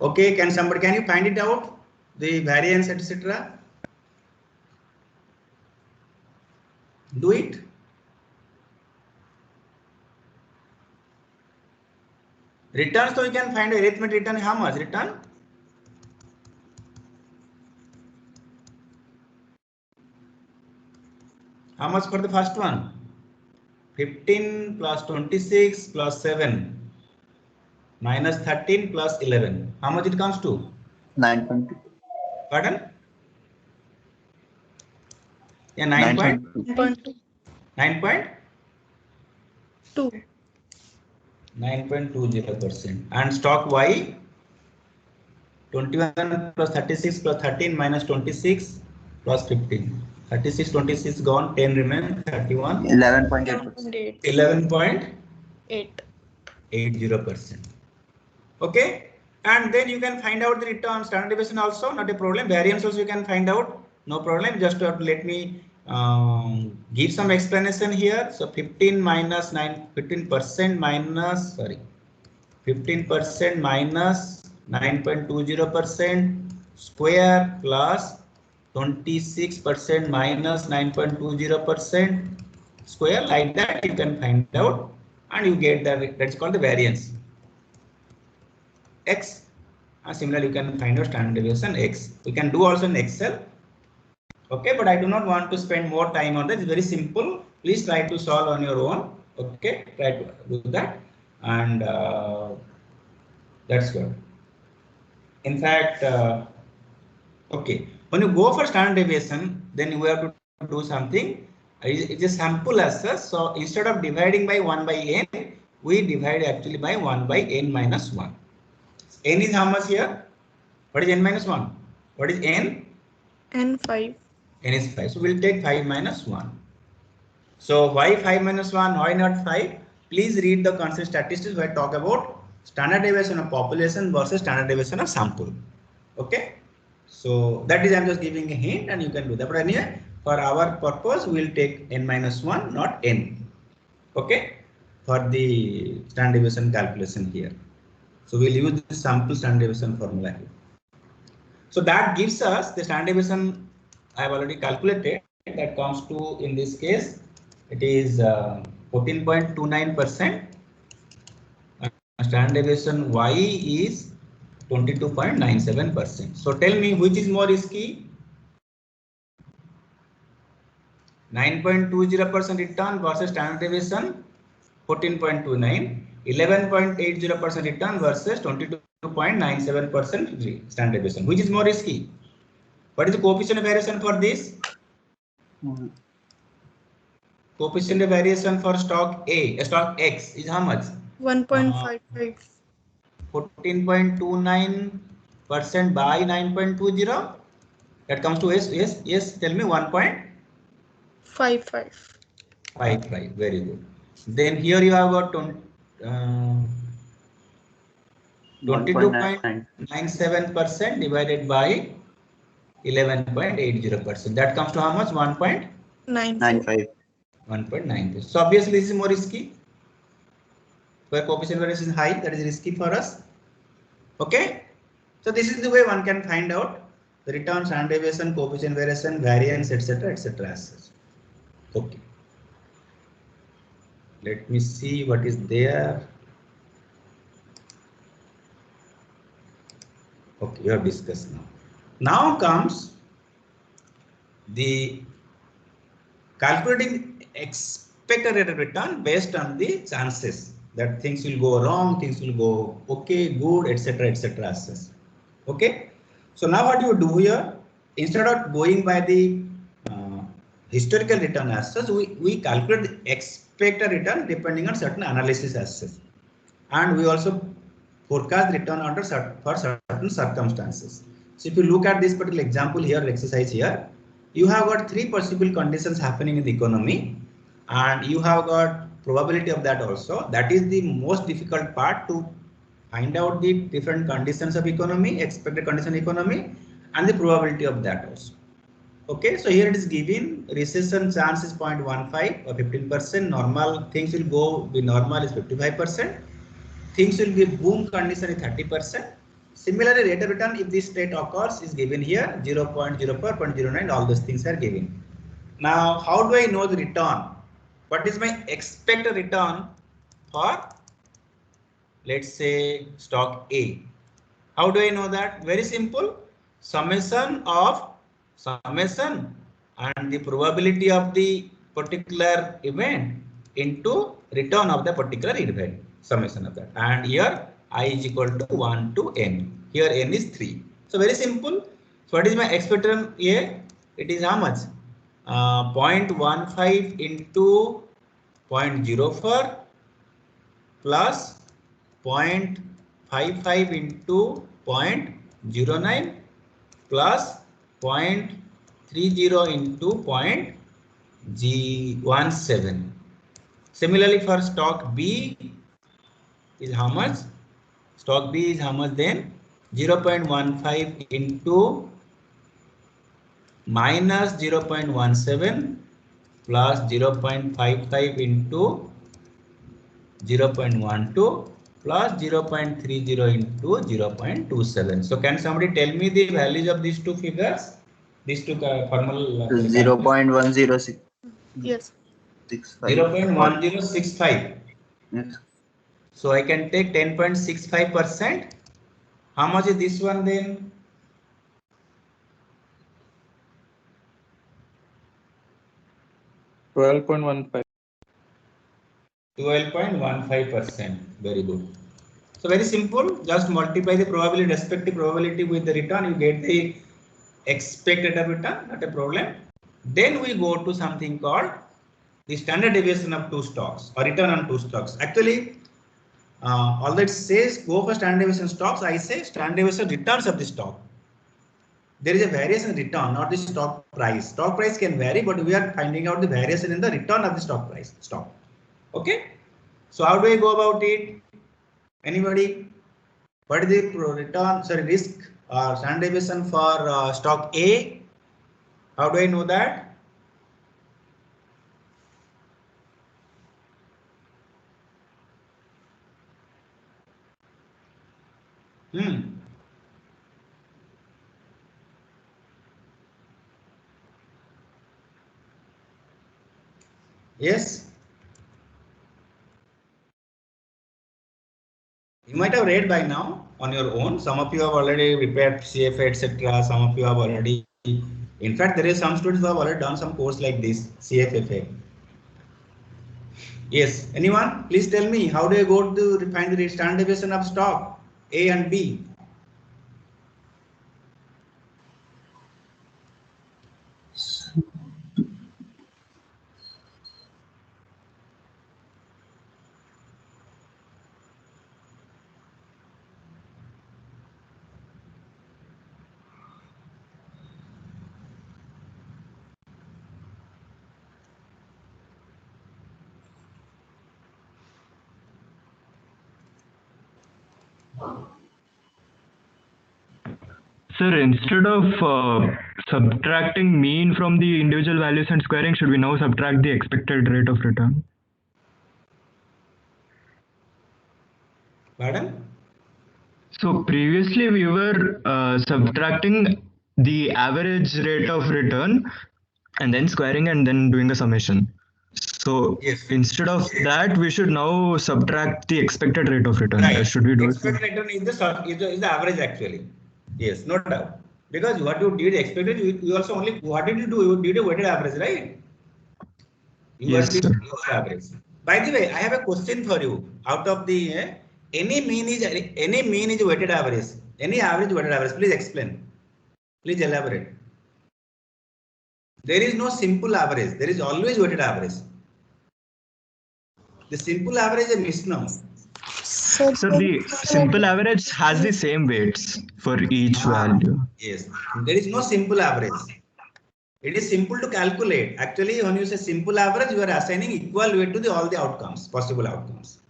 A: Okay, can you find it out? The variance, etc. Do it. Return, so you can find arithmetic return. How much return? How much for the first one? 15 plus 26 plus 7 minus 13 plus 11. How much it comes to?
B: 9.2.
A: Pardon? Yeah, 9.2. 9.20%. And stock Y? 21 plus 36 plus 13 minus 26 plus 15. 36, 26 gone, 10 remain, 31.
B: 11.8%.
A: 11.80%. Okay. And then you can find out the return standard deviation also, not a problem. Variance also you can find out, no problem. Just let me give some explanation here. So 15% minus 9.20% square plus 26% minus 9.20% square, like that you can find out and you get that, that's called the variance X. And similarly you can find out standard deviation X. We can do also in Excel. Okay, but I do not want to spend more time on that. It's very simple. Please try to solve on your own. Okay, try to do that, and that's good. In fact, okay, when you go for standard deviation, then you have to do something. It's a sample as such. So instead of dividing by 1 by n, we divide actually by 1 by n minus 1. N is how much here? What is n minus 1? What is n?
F: N5.
A: N is 5. So we'll take 5 minus 1. So why 5 minus 1? Why not 5? Please read the concept statistics where I talk about standard deviation of population versus standard deviation of sample. Okay. So that is, I'm just giving a hint and you can do that. But anyway, for our purpose, we'll take n minus 1, not n. Okay. For the standard deviation calculation here. So we'll use the sample standard deviation formula here. So that gives us the standard deviation I have already calculated. That comes to, in this case, it is 14.29%. Standard deviation Y is 22.97%. So tell me which is more risky? 9.20% return versus standard deviation 14.29, 11.80% return versus 22.97% standard deviation. Which is more risky? What is the coefficient of variation for this? Coefficient of variation for stock A, stock X is how much?
F: 1.55.
A: 14.29% by 9.20. That comes to yes. Tell me
F: 55.
A: 1.55. Very good. Then here you have got 22.97% divided by 11.80%. That comes to how much?
F: 1.95.
A: 1.9. So obviously this is more risky. Where coefficient variation is high, that is risky for us. Okay. So this is the way one can find out the return, standard deviation, coefficient variation, variance, etc., etc. Okay. Let me see what is there. Okay, you have discussed now. Now comes the calculating expected rate of return based on the chances that things will go wrong, things will go okay, good, etc., etc. Okay. So now what you do here, instead of going by the historical return as such, we calculate the expected return depending on certain analysis as such, and we also forecast return under for certain circumstances. So if you look at this particular example here, exercise here, you have got three possible conditions happening in the economy, and you have got probability of that also. That is the most difficult part, to find out the different conditions of economy, expected condition economy, and the probability of that also. Okay, so here it is given recession chance is 0.15 or 15%. Normal things will go be normal is 55%. Things will be boom condition is 30%. Similarly, rate of return if this state occurs is given here 0.04, 0.09. All those things are given. Now, how do I know the return? What is my expected return for, let's say, stock A? How do I know that? Very simple. Summation and the probability of the particular event into return of the particular event, summation of that. And here I is equal to 1 to n. Here n is 3. So very simple. So what is my expected A? It is how much? 0.15 into 0.04 plus 0.55 into 0.09 plus 0.30 into 0.17. Similarly, for stock B is how much? Stock B is how much then? 0.15 into minus 0.17 plus 0.55 into 0.12 plus 0.30 into 0.27. So can somebody tell me the values of these two figures? These two formal
B: 0.106.
F: Yes.
A: 0.1065.
B: Yes.
A: So I can take 10.65%. How much is this one then?
E: 12.15.
A: 12.15%. Very good. So very simple. Just multiply the probability, respective probability with the return. You get the expected return. Not a problem. Then we go to something called the standard deviation of two stocks or return on two stocks. Actually, although it says go for standard deviation stocks, I say standard deviation returns of the stock. There is a variation in return, not the stock price. Stock price can vary, but we are finding out the variation in the return of the stock price. Okay. So how do I go about it? Anybody? What is the return? Sorry, risk or standard deviation for stock A? How do I know that? Yes. You might have read by now on your own. Some of you have already prepared CFA, etc. Some of you have already, in fact, there is some students who have already done some course like this, CFFA. Yes, anyone? Please tell me, how do you go to find the standard deviation of stock A and B?
J: Sir, instead of subtracting mean from the individual values and squaring, should we now subtract the expected rate of return?
A: Pardon?
J: So previously we were subtracting the average rate of return and then squaring and then doing a summation. So
A: Yes.
J: instead of that, we should now subtract the expected rate of return.
A: Right.
J: Should we do it?
A: Expected return is the average actually. Yes, no doubt. Because what you did expected, you also only, what did you do? You did a weighted average, right?
J: Yes, sir.
A: Average. By the way, I have a question for you. Out of the any mean is weighted average. Any average weighted average. Please explain. Please elaborate. There is no simple average. There is always weighted average. The simple average is a misnomer.
J: So the simple average has the same weights for each value.
A: Yes, there is no simple average. It is simple to calculate. Actually, when you say simple average, you are assigning equal weight to all the outcomes, possible outcomes.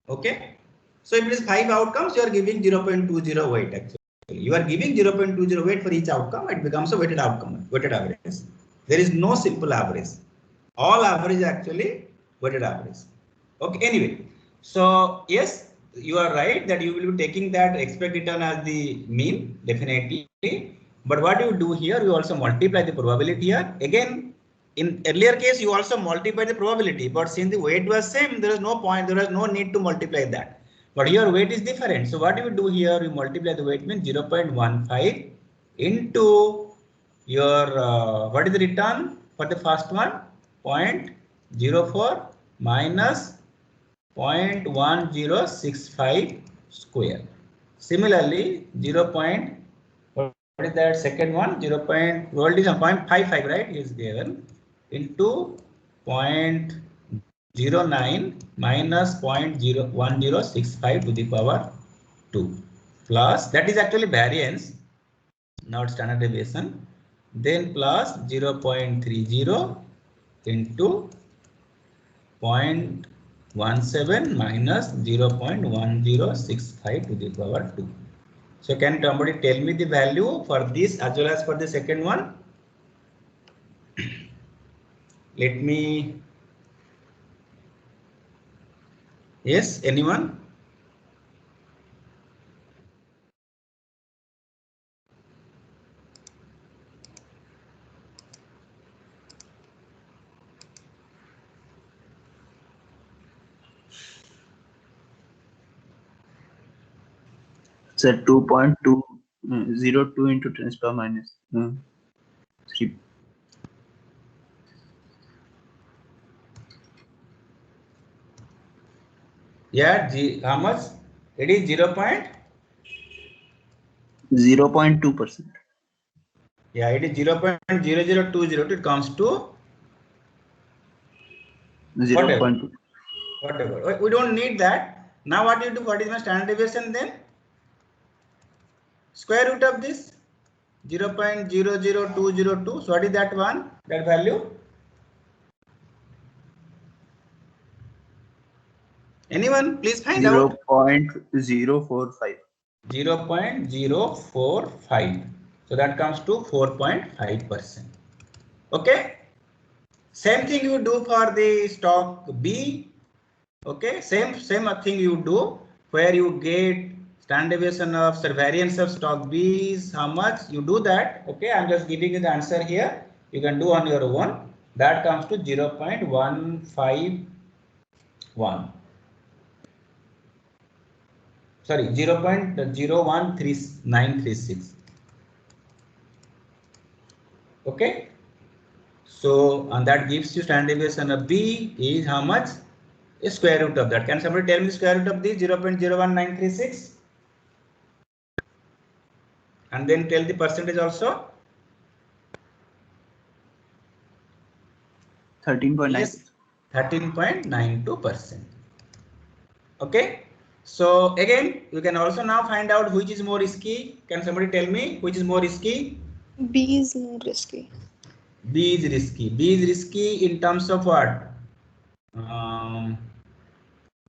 A: Okay. So if it is 5 outcomes, you are giving 0.20 weight actually. You are giving 0.20 weight for each outcome. It becomes a weighted outcome, weighted average. There is no simple average. All average actually weighted average. Okay. Anyway, so yes, you are right that you will be taking that expected return as the mean, definitely. But what you do here, you also multiply the probability here. Again, in earlier case, you also multiply the probability. But since the weight was same, there is no point, there is no need to multiply that. But your weight is different. So what you do here, you multiply the weight means 0.15 into your, what is the return for the first one? 0.04 minus 0.1065 square. Similarly, what is that second one? 0.55, right? Is given into 0.09 minus 0.1065 to the power 2 plus, that is actually variance, not standard deviation, then plus 0.30 into 0.17 minus 0.1065 to the power 2. So can somebody tell me the value for this as well as for the second one? Let me. Yes, anyone?
B: It's at 2.202 into 10 power minus 3.
A: Yeah, how much? It is 0.2%. Yeah, it is 0.0020. It comes to
B: 0.2.
A: Whatever. We don't need that. Now what you do? What is my standard deviation then? Square root of this 0.00202. So what is that one? That value? Anyone? Please find out.
B: 0.045.
A: 0.045. So that comes to 4.5%. Okay. Same thing you do for the stock B. Okay. Same thing you do where you get standard deviation of variance of stock B is how much? You do that. Okay. I'm just giving you the answer here. You can do on your own. That comes to 0.151. Sorry, 0.013936. Okay. So, and that gives you standard deviation of B is how much? A square root of that. Can somebody tell me the square root of the 0.01936? And then tell the percentage also.
B: 13.9.
A: Yes, 13.92%. Okay. So again, you can also now find out which is more risky. Can somebody tell me which is more risky?
F: B is more risky.
A: B is risky. B is risky in terms of what?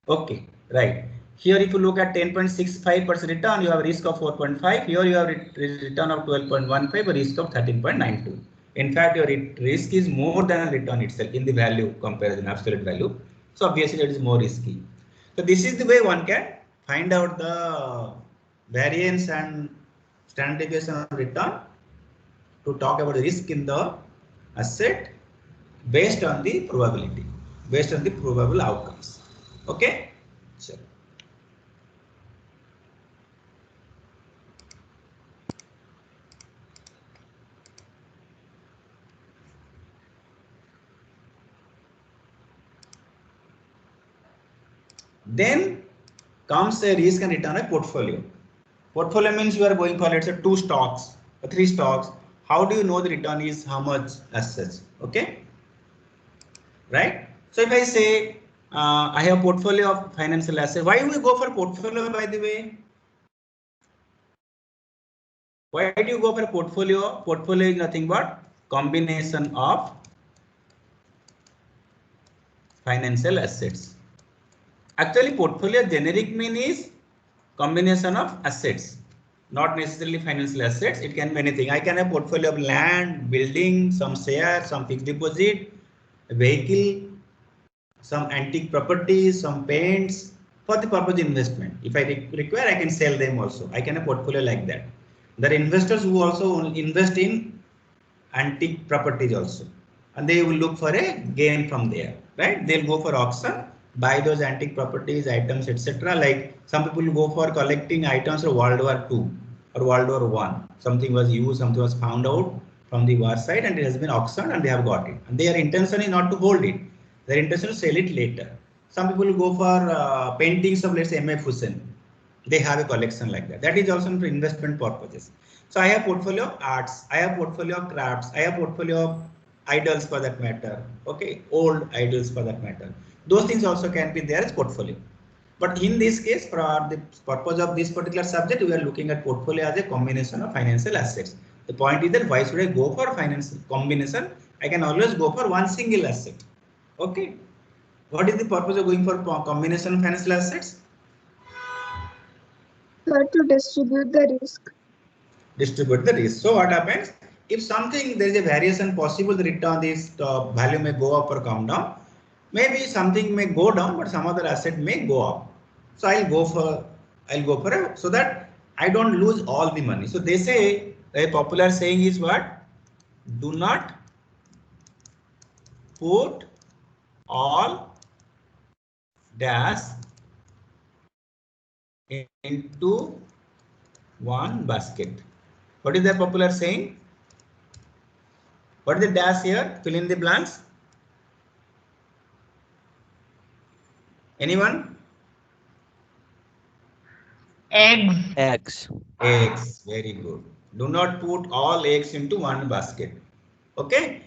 A: Okay, right. Here, if you look at 10.65% return, you have a risk of 4.5. Here, you have return of 12.15, a risk of 13.92. In fact, your risk is more than a return itself in the value comparison, absolute value. So obviously, it is more risky. So this is the way one can find out the variance and standard deviation of return to talk about the risk in the asset based on the probability, based on the probable outcomes. Okay. Sure. Then comes a risk and return of portfolio. Portfolio means you are going for, let's say, 2 stocks or 3 stocks. How do you know the return is how much as such? Okay. Right. So if I say I have a portfolio of financial assets, why do we go for portfolio, by the way? Why do you go for a portfolio? Portfolio is nothing but combination of financial assets. Actually, portfolio generic mean is combination of assets, not necessarily financial assets. It can be anything. I can have portfolio of land, building, some shares, some fixed deposit, a vehicle, some antique properties, some paints for the purpose of investment. If I require, I can sell them also. I can have portfolio like that. There are investors who also invest in antique properties also, and they will look for a gain from there, right? They'll go for auction, buy those antique properties, items, etc. Like some people go for collecting items of World War II or World War I. Something was used, something was found out from the war side, and it has been auctioned, and they have got it. And their intention is not to hold it; their intention is to sell it later. Some people go for paintings of, let's say, M.F. Hussain. They have a collection like that. That is also for investment purposes. So I have portfolio of arts, I have portfolio of crafts, I have portfolio of idols for that matter. Okay, old idols for that matter. Those things also can be there as portfolio. But in this case, for the purpose of this particular subject, we are looking at portfolio as a combination of financial assets. The point is that why should I go for financial combination? I can always go for one single asset. Okay. What is the purpose of going for combination of financial assets?
D: Sir, to distribute the risk.
A: Distribute the risk. So what happens? If something, there is a variation possible, the return, this value may go up or come down. Maybe something may go down, but some other asset may go up. So I'll go for it so that I don't lose all the money. So they say, a popular saying is what? Do not put all dash into one basket. What is that popular saying? What is the dash here? Fill in the blanks. Anyone?
C: Eggs.
G: Eggs.
A: Eggs. Very good. Do not put all eggs into one basket. Okay.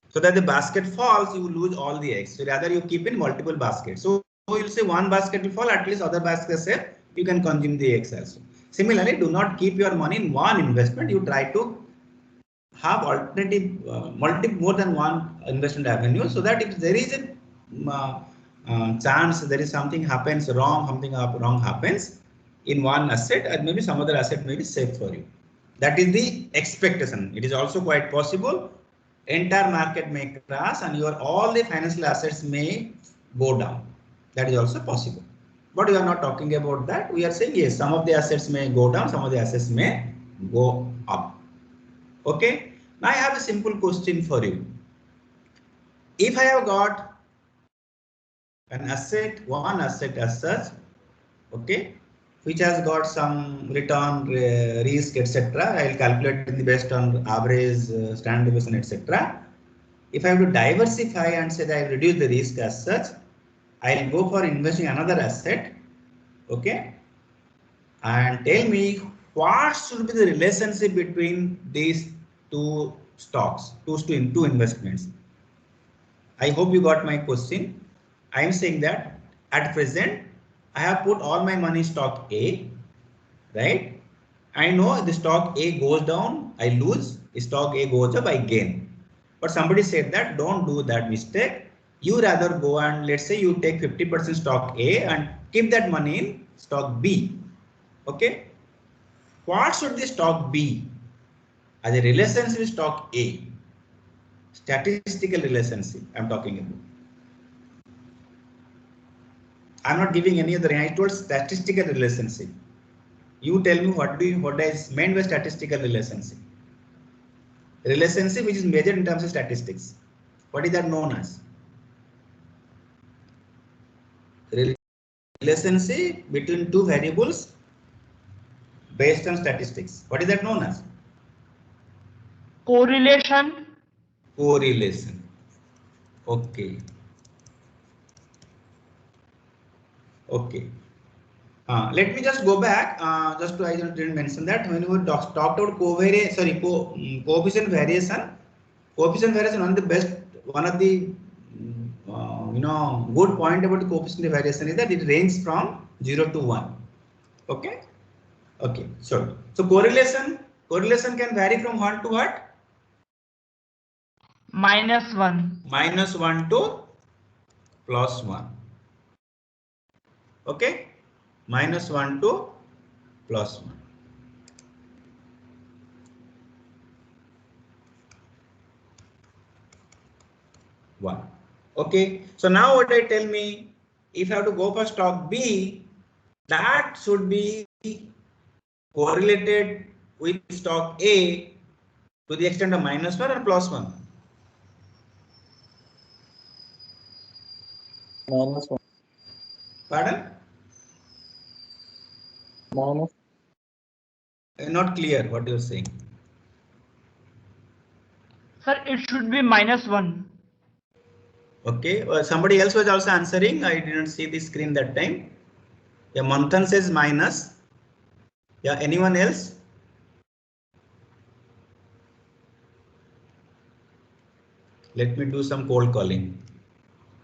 A: So that the basket falls, you lose all the eggs. So rather you keep in multiple baskets. So you'll say one basket will fall, at least other baskets say you can consume the eggs also. Similarly, do not keep your money in one investment. You try to have alternative, more than one investment avenue, so that if there is a chance, there is something happens wrong, something wrong happens in one asset, and maybe some other asset may be safe for you. That is the expectation. It is also quite possible entire market may crash and your all the financial assets may go down. That is also possible. But we are not talking about that. We are saying yes, some of the assets may go down, some of the assets may go up. Okay. Now I have a simple question for you. if I have got an asset, one asset as such, okay, which has got some return, risk, etc. I will calculate in the based on average, standard deviation, etc. If I have to diversify and say that I reduce the risk as such, I will go for investing another asset, okay, and tell me what should be the relationship between these two stocks, two investments. I hope you got my question. I am saying that at present I have put all my money in stock A, right? I know the stock A goes down, I lose. Stock A goes up, I gain. But somebody said that don't do that mistake. You rather go and let's say you take 50% stock A and keep that money in stock B. Okay. What should the stock be as a relationship with stock A? Statistical relationship I'm talking about. I'm not giving any other. I told statistical relationship. You tell me what is meant by statistical relationship. Relationship which is measured in terms of statistics. What is that known as? Relationship between two variables based on statistics. What is that known as?
C: Correlation.
A: Correlation. Okay. Okay. Let me just go back. Just to, I didn't mention that when we talked about coefficient variation. Coefficient variation one of the good point about the coefficient variation is that it ranges from 0 to 1. Okay. Okay. So correlation can vary from 1 to what?
C: -1.
A: -1 to +1. Okay. -1 to +1. Okay, so now what I tell me, if I have to go for stock B, that should be correlated with stock A to the extent of -1 or +1.
I: -1.
A: Pardon?
I: Minus.
A: Not clear what you're saying.
C: Sir, it should be -1.
A: Okay, somebody else was also answering. I didn't see the screen that time. Yeah, Manthan says minus. Yeah, anyone else? Let me do some cold calling.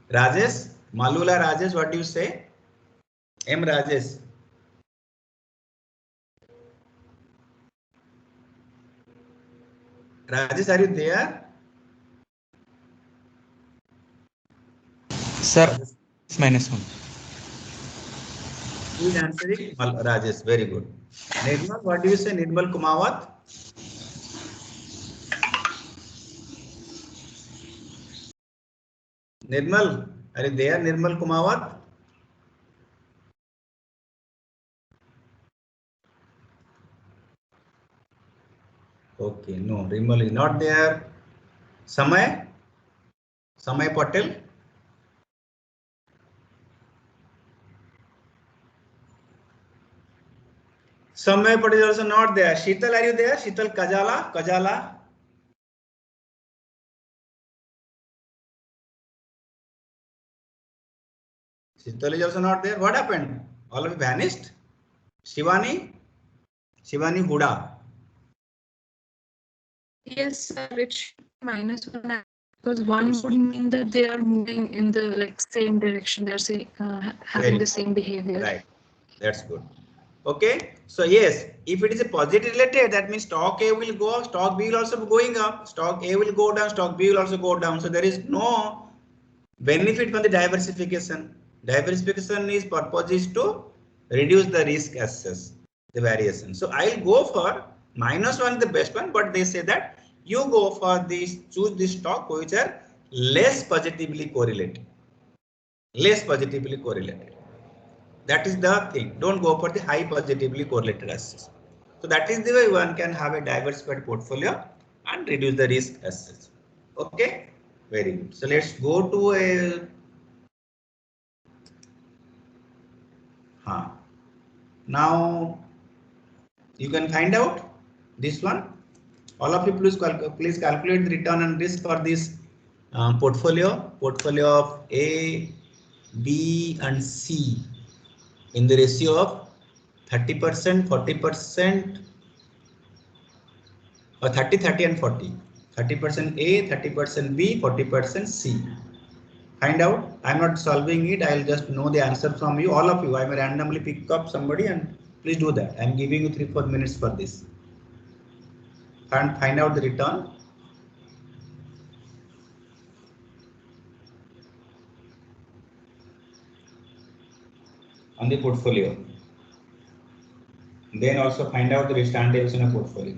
A: Rajesh, Malula Rajesh, what do you say? M Rajesh. Rajesh, are you there?
K: Sir, it's -1.
A: Who is answering? Rajesh, very good. Nirmal, what do you say? Nirmal Kumawat? Nirmal, are you there? Nirmal Kumawat? Okay, no, Nirmal is not there. Samay Patel? Samay Patel is also not there. Sheetal, are you there? Sheetal Kajala? Sheetal is also not there. What happened? All of you vanished? Shivani Huda.
F: Yes, sir, it should be -1 because one would mean that they are moving in the same direction. They're having the same behavior.
A: Right. That's good. Okay. So yes, if it is a positive related, that means stock A will go up, stock B will also be going up, stock A will go down, stock B will also go down. So there is no benefit from the diversification. Diversification is purpose is to reduce the risk as such, the variation. So I'll go for -1 the best one, but they say that you go for this, choose the stock which are less positively correlated. Less positively correlated. That is the thing. Don't go for the high positively correlated assets. So that is the way one can have a diversified portfolio and reduce the risk as such. Okay. Very good. So let's go to a. Now you can find out this one. All of you please calculate the return and risk for this portfolio of A, B and C in the ratio of 30%, 40%, or 30, 30 and 40. 30% A, 30% B, 40% C. Find out. I'm not solving it. I'll just know the answer from you. All of you. I may randomly pick up somebody and please do that. I'm giving you 3-4 minutes for this. And find out the return. On the portfolio. Then also find out the standard deviation of portfolio.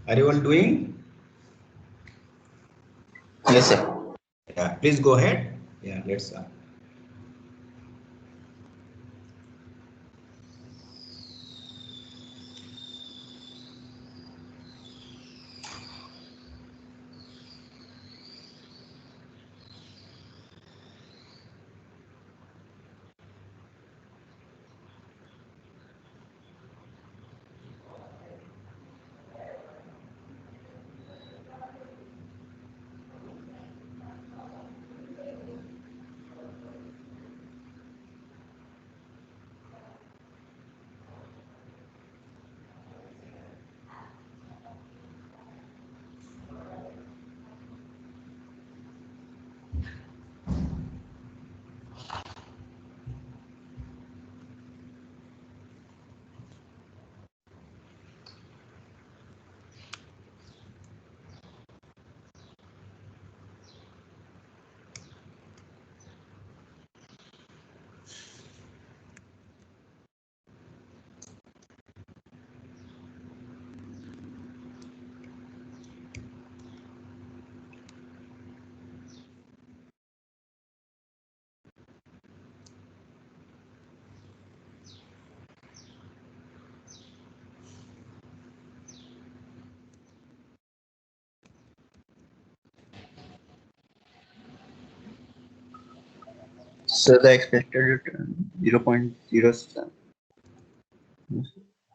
A: Are you all doing?
B: Yes, sir.
A: Yeah, please go ahead. Yeah, let's.
B: So the expected return 0.07.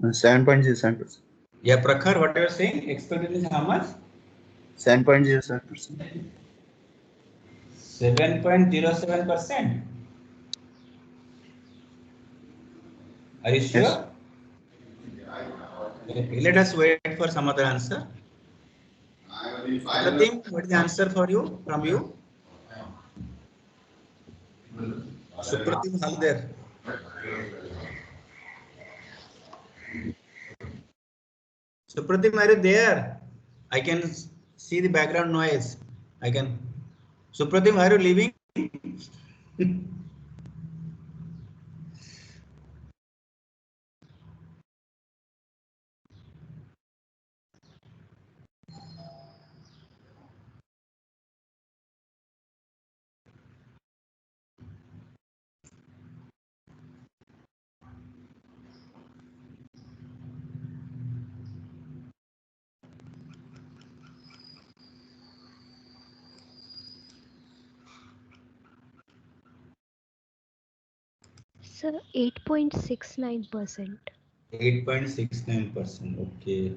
B: 7.07%.
A: Yeah, Prakhar, what you are saying? Expected is how much?
B: 7.07%.
A: 7.07%. Are you sure?
B: Yes.
A: Okay, let us wait for some other answer. Pratim, what is the answer for you from you? Supratim Halder. Supratim, are you there? I can see the background noise. I can. Supratim, are you leaving?
D: Sir, 8.69%.
A: 8.69%. Okay.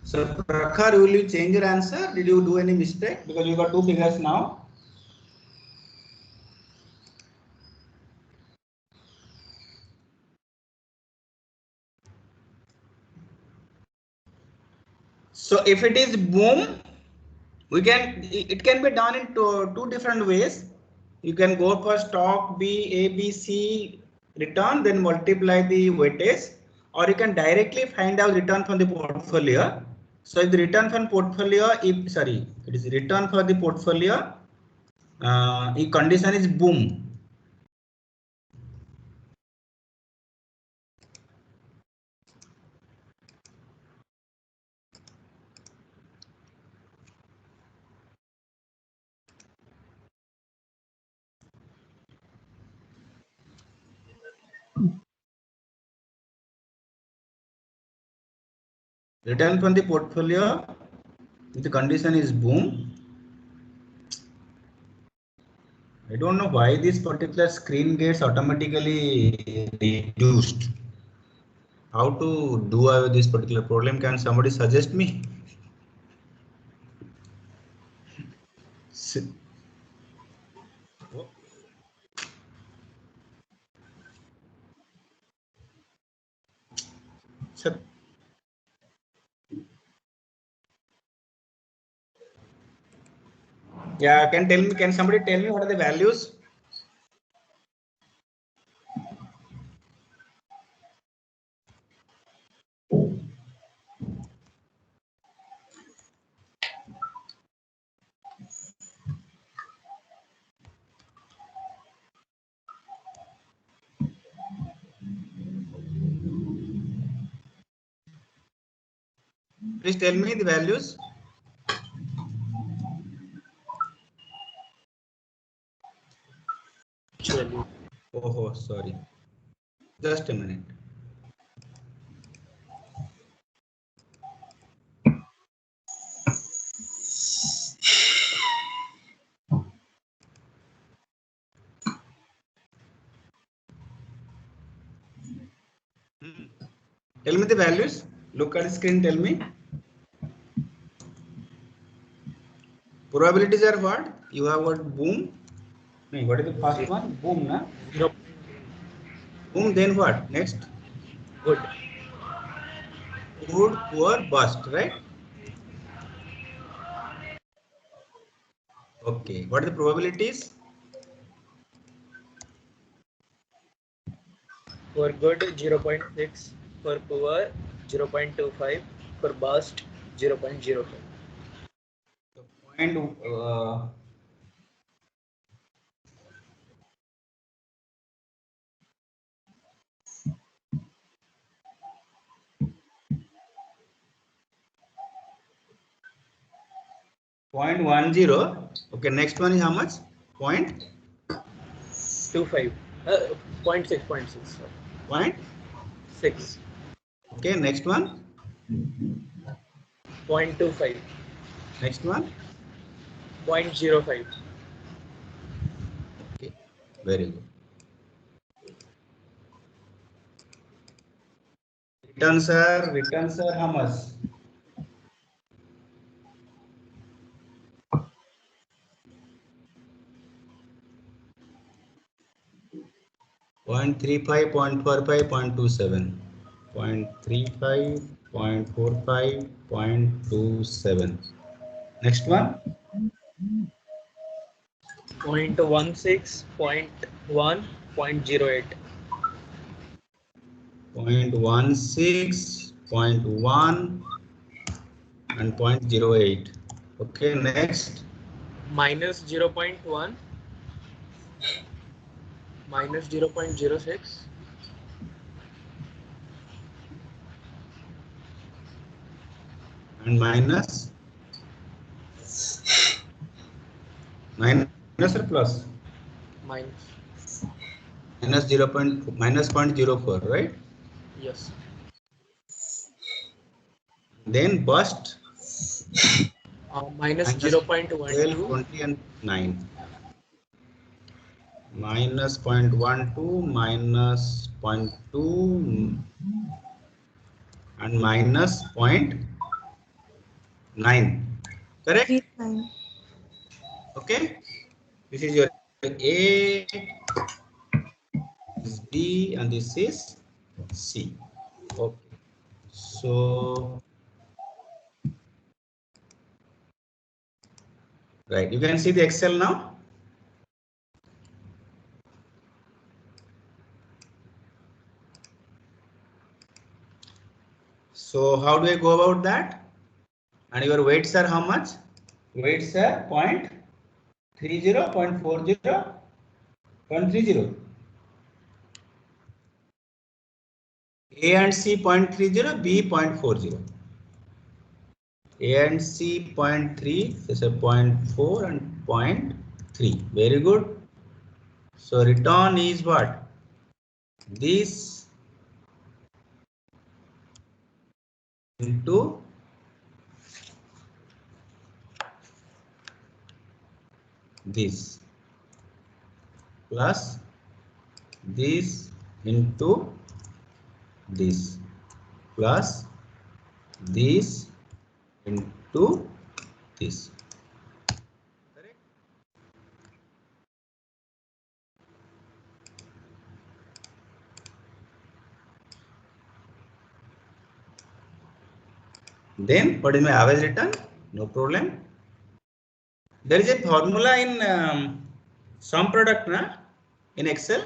A: So Prakhar, will you change your answer? Did you do any mistake? Because you got two figures now. So if it is boom, it can be done in two different ways. You can go for stock B, A, B, C return, then multiply the weightage, or you can directly find out return from the portfolio. So if the return from portfolio, it is return for the portfolio, if condition is boom. Return from the portfolio if the condition is boom. I don't know why this particular screen gets automatically reduced. How to do away with this particular problem? Can somebody suggest me? Sir. Yeah, can somebody tell me what are the values? Please tell me the values. Oh, sorry. Just a minute. Tell me the values. Look at the screen. Tell me. Probabilities are what? You have what? Boom. No, what is the first one? Boom, na? Boom. Then what? Next. Good. Good, poor, bust. Right. Okay. What are the probabilities?
K: For good 0.6, for poor 0.25, for bust 0.05.
A: And 0.10. Okay, next one is how much?
K: 0.25. 0.6.
A: Point
K: 6.
A: Okay, next one.
K: 0.25.
A: Next one.
K: 0.05.
A: Okay, very good. Returns are how much? Point 35, 0.45, 0.27. 0.35, 0.45, 0.27. Next one.
K: 0.16, 0.1, 0.08.
A: 0.16, 0.1 and 0.08. Okay, next.
K: Minus 0.1, minus 0.06,
A: and minus or plus? Minus 0.04, right?
K: Yes.
A: Then bust.
K: Minus 0.12,
A: 20 and 9. Minus 0.12, minus 0.2 and minus 0.9. Correct?
D: 9.
A: Okay. This is your A, this is B, and this is C. Okay. So, right, you can see the Excel now. So how do I go about that? And your weights are how much? Weights are 0.30, 0.40, 0.30. A and C 0.30, B 0.40. A and C 0.3, this is 0.4 and 0.3. Very good. So return is what? this into this plus this into this plus this into this. Correct? Then what is my average return? No problem. There is a formula in sum product in Excel.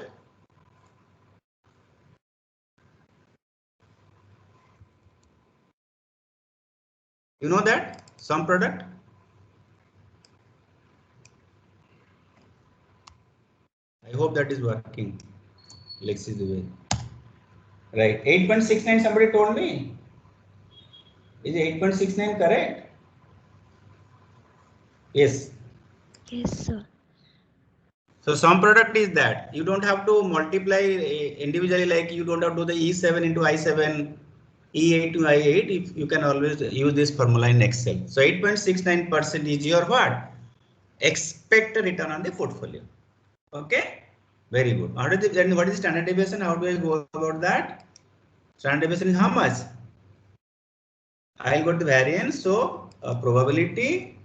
A: You know that sum product? I hope that is working. Let's see the way. Right, 8.69 somebody told me. Is 8.69 correct? Yes.
D: Yes, sir.
A: So sum product is that you don't have to multiply individually, like you don't have to do the E7 into I7, E8 to I8. If you can always use this formula in Excel. So 8.69% is your what? Expected return on the portfolio. Okay, very good. Then what is the standard deviation? How do I go about that? Standard deviation is how much? I'll go to variance. So probability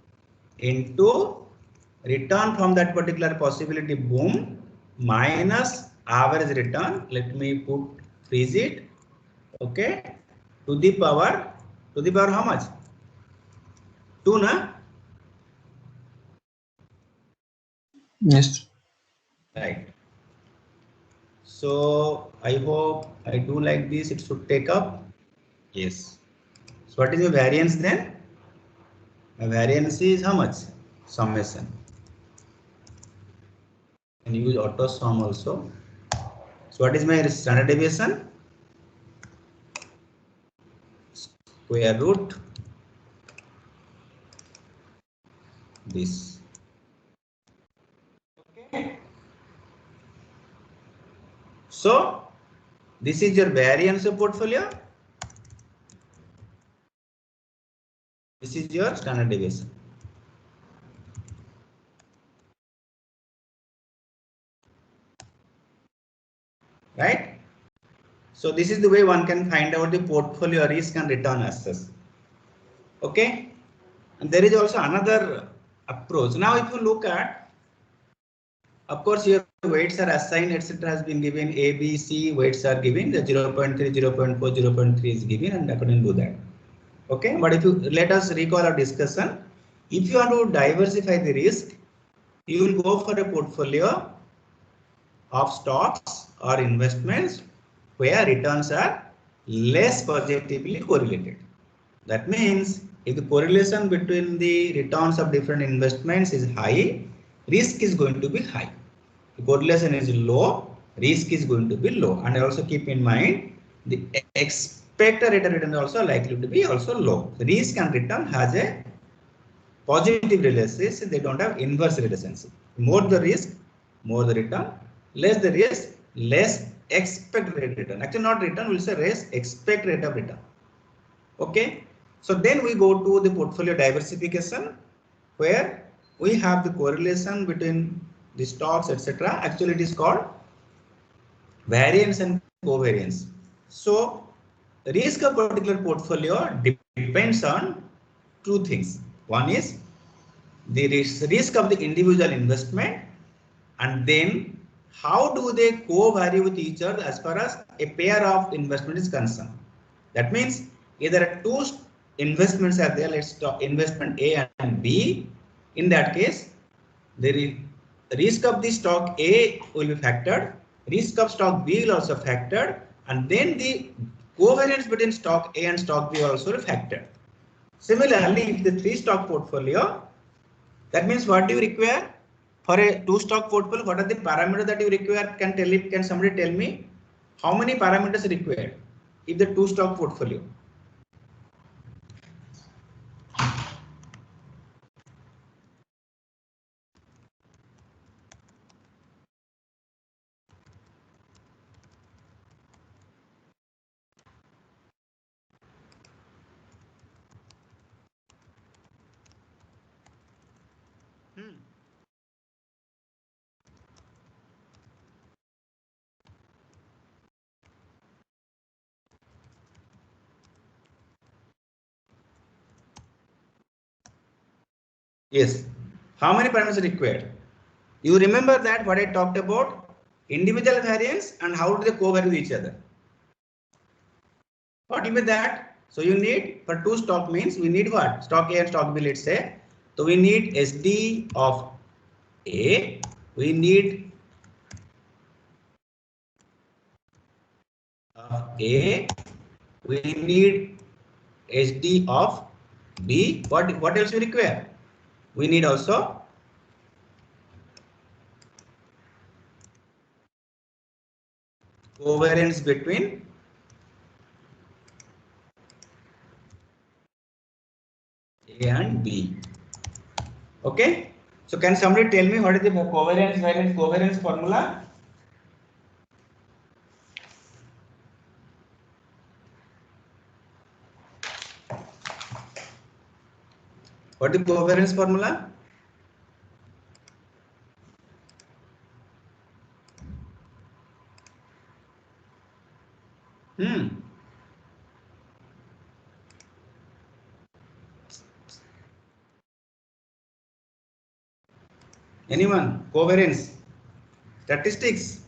A: into return from that particular possibility, boom, minus average return. Let me freeze it. Okay, to the power how much? 2, na?
B: Yes.
A: Right. So I hope I do like this. It should take up. Yes. So what is the variance then? The variance is how much? Summation. And use auto sum also. So what is my standard deviation? Square root this. Okay. So this is your variance of portfolio. This is your standard deviation. Right? So this is the way one can find out the portfolio risk and return assets. Okay? And there is also another approach. Now if you look at, of course your weights are assigned, etc. has been given, A, B, C weights are given, the 0.3, 0.4, 0.3 is given, and according to that. Okay, but if you let us recall our discussion, if you want to diversify the risk, you will go for a portfolio of stocks or investments where returns are less positively correlated. That means if the correlation between the returns of different investments is high, risk is going to be high. The correlation is low, risk is going to be low. And also keep in mind the expected rate of return is also likely to be also low. The risk and return has a positive relationship, they don't have inverse relationship. More the risk, more the return, less the risk, less expected rate of return. Actually not return, we'll say less expected rate of return. Okay, so then we go to the portfolio diversification where we have the correlation between the stocks, etc. Actually it is called variance and covariance. So risk of particular portfolio depends on two things. One is the risk of the individual investment, and then how do they co-vary with each other as far as a pair of investment is concerned. That means either two investments are there, let's talk investment A and B. In that case, the risk of the stock A will be factored, risk of stock B will also factored, and then the covariance between stock A and stock B also factored. Similarly, if the 3-stock portfolio, that means what do you require for a 2-stock portfolio? What are the parameters that you require? Can somebody tell me how many parameters required if the 2-stock portfolio? Yes. How many parameters are required? You remember that what I talked about individual variance and how do they co-vary with each other? What will be that? So you need for two stock means we need what? Stock A and stock B, let's say. So we need SD of A. We need A. We need SD of B. What else we require? We need also covariance between A and B. Okay. So can somebody tell me what is the covariance formula? What is the covariance formula? Anyone? Covariance. Statistics.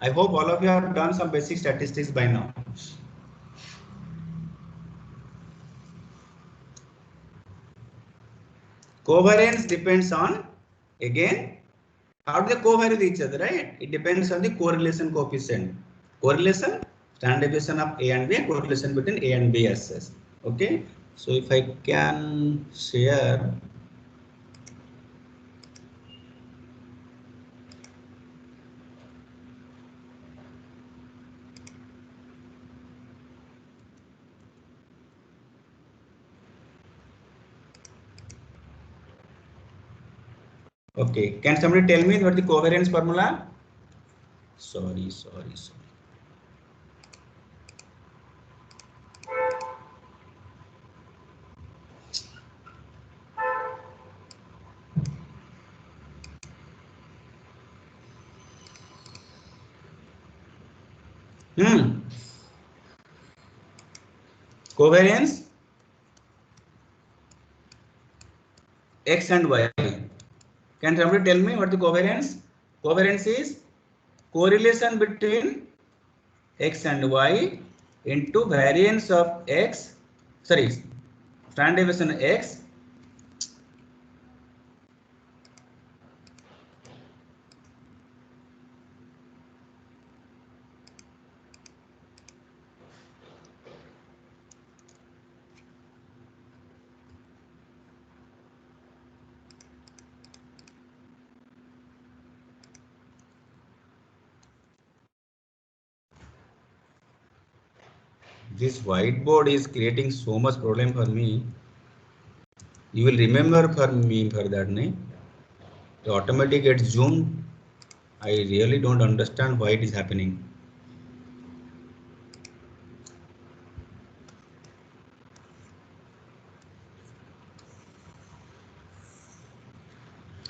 A: I hope all of you have done some basic statistics by now. Covariance depends on, again, how do they covary with each other, right? It depends on the correlation coefficient. Correlation, standard deviation of A and B, correlation between A and B as such. Okay. So if I can share. Okay, can somebody tell me what the covariance formula? Sorry. Covariance X and Y. Can somebody tell me what the covariance? Covariance is correlation between X and Y into variance of X, standard deviation X This whiteboard is creating so much problem for me. You will remember for me for that name. The automatic gets zoomed. I really don't understand why it is happening.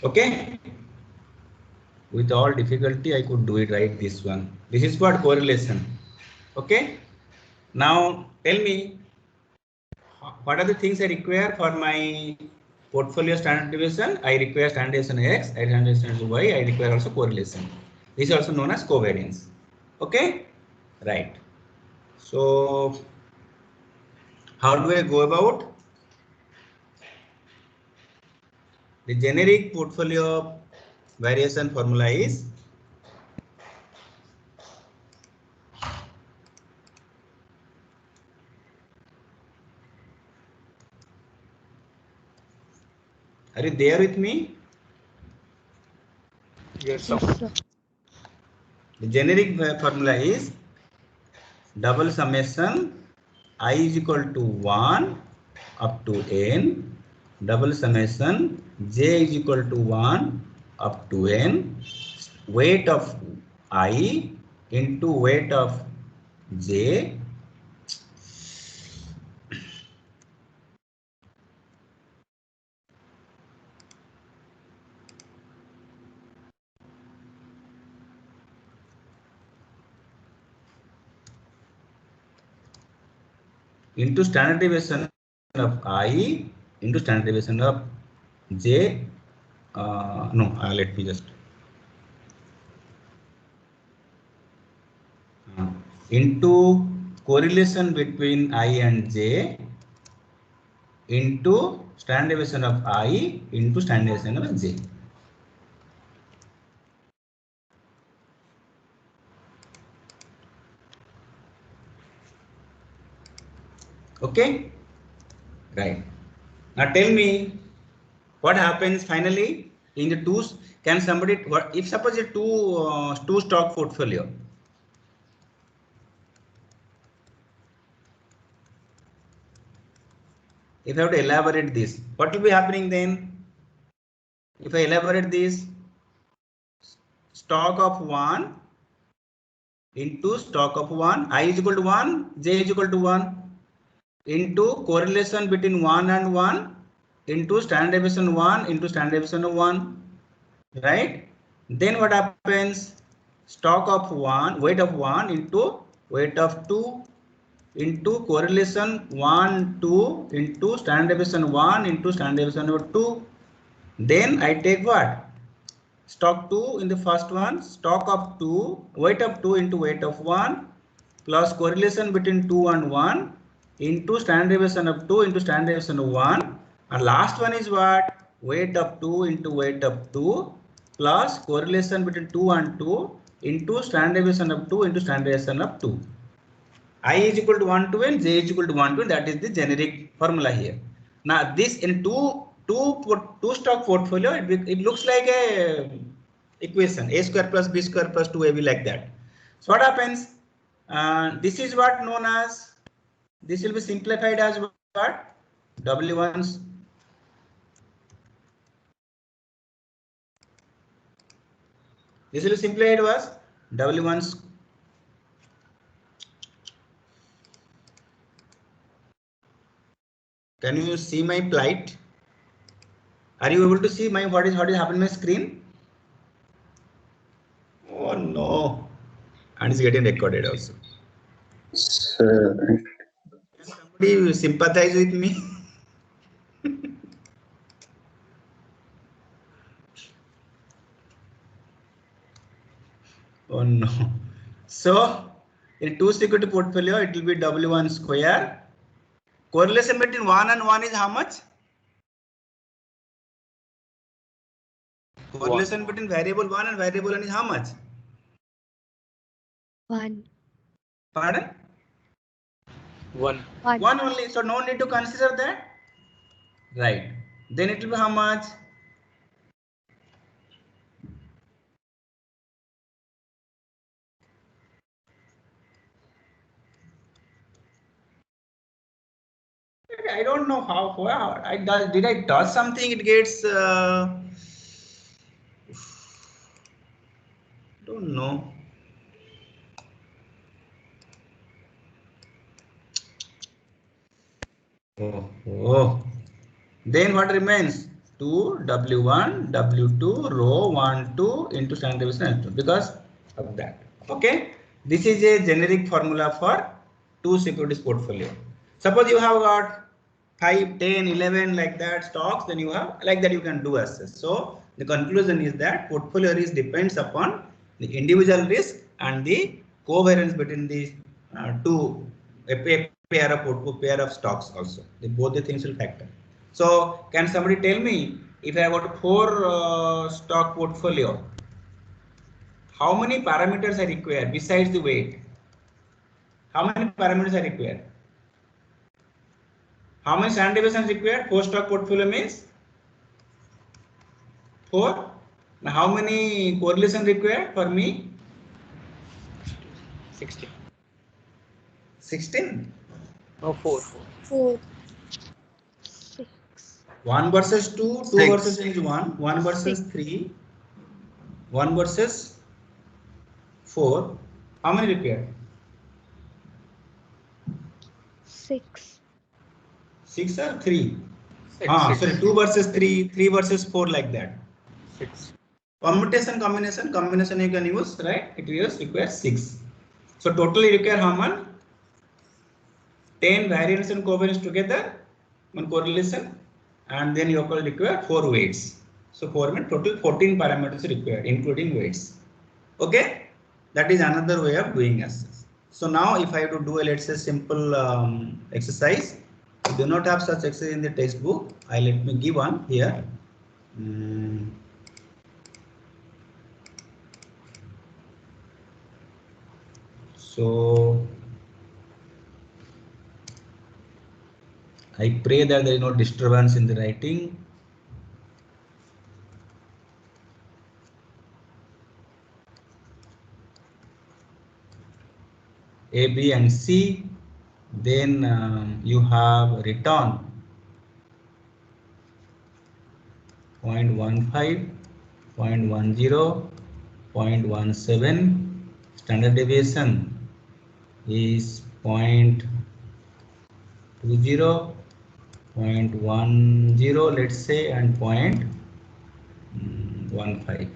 A: Okay. With all difficulty, I could do it right. This one. This is what correlation. Okay. Now tell me, what are the things I require for my portfolio standard deviation? I require standard deviation X, I require standard deviation Y, I require also correlation. This is also known as covariance. Okay, right. So how do I go about? The generic portfolio variation formula is are you there with me?
H: Yes, sir.
A: The generic formula is double summation I is equal to 1 up to n, double summation j is equal to 1 up to n, weight of I into weight of j into standard deviation of I into standard deviation of J, no, let me just into correlation between I and J into standard deviation of I into standard deviation of J. Okay, right. Now tell me what happens finally in the twos. Can somebody, what if suppose a two stock portfolio? If I have to elaborate this, what will be happening then? If I elaborate this, stock of 1 into stock of 1, I is equal to 1, J is equal to 1 into correlation between 1 and 1 into standard deviation 1 into standard deviation of 1, right? Then what happens? Stock of 1, weight of 1 into weight of 2 into correlation 1, 2 into standard deviation 1 into standard deviation of 2. Then I take what? Stock 2 in the first one, stock of 2, weight of 2 into weight of 1 plus correlation between 2 and 1 into standard deviation of 2 into standard deviation of 1. And last one is what? Weight of 2 into weight of 2 plus correlation between 2 and 2 into standard deviation of 2 into standard deviation of 2. I is equal to 1 to n, J is equal to 1 to n. That is the generic formula here. Now this in two stock portfolio, it looks like a equation a square plus b square plus 2ab like that. So what happens? This is what known as, this will be simplified as what? W1's. This will be simplified as W1's. Can you see my plight? Are you able to see my what is happening on my screen? Oh no. And it's getting recorded also.
B: Sir.
A: Can somebody sympathize with me? Oh no. So in two security portfolio, it will be W1 square. Correlation between 1 and 1 is how much? Correlation between variable 1 and variable 1 is how much?
D: 1.
A: Pardon?
K: 1.
A: 1 only. So no need to consider that. Right. Then it will be how much? I don't know how did I touch something? It gets don't know. Oh. Then what remains? 2 W1 W2 row 1 2 into standard deviation because of that. Okay. This is a generic formula for two securities portfolio. Suppose you have got 5, 10, 11 like that stocks, then you have like that you can do assess. So the conclusion is that portfolio risk depends upon the individual risk and the covariance between the pair of stocks also. Both the things will factor. So can somebody tell me, if I have got 4 stock portfolio, how many parameters are required besides the weight? How many parameters are required? How many standard deviations required? 4 stock portfolio means 4. Now how many correlation required for me?
K: 16.
A: 16?
K: No, 4.
D: 4. 6.
A: 1 versus 2, 2
B: 6.
A: versus 1, 1 versus 3, 1 versus 4. How many required?
D: 6.
A: 6 or 3?
K: 6.
A: Sorry, 2 versus 3, 3 versus 4 like that.
K: 6.
A: Permutation combination you can use, right? It requires 6. So totally require how many? 10 variance and covariance together, one correlation, and then you will require 4 weights. So 4 means total 14 parameters required, including weights. Okay, that is another way of doing access. So now if I have to do a, let's say, simple exercise, you do not have such exercise in the textbook. Let me give one here. So I pray that there is no disturbance in the writing. A, B and C, then you have return 0.15, 0.10, 0.17, standard deviation is 0.20, 0.10, let's say, and 0.15.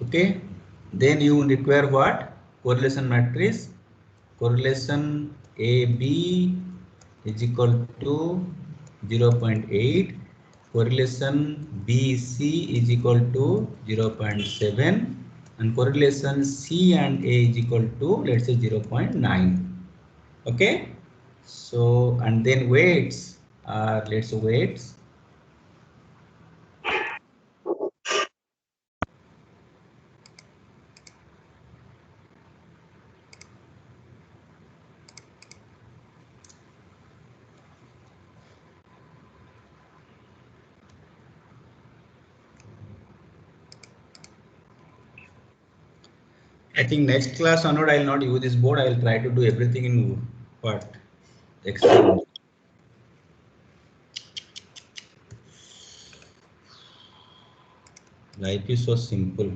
A: Okay, then you require what? Correlation matrix. Correlation AB is equal to 0.8. Correlation BC is equal to 0.7, and correlation C and A is equal to, let's say, 0.9. Okay, so and then weights are, let's say, weights. I think next class onward I will not use this board. I will try to do everything in what? Excel. Life is so simple.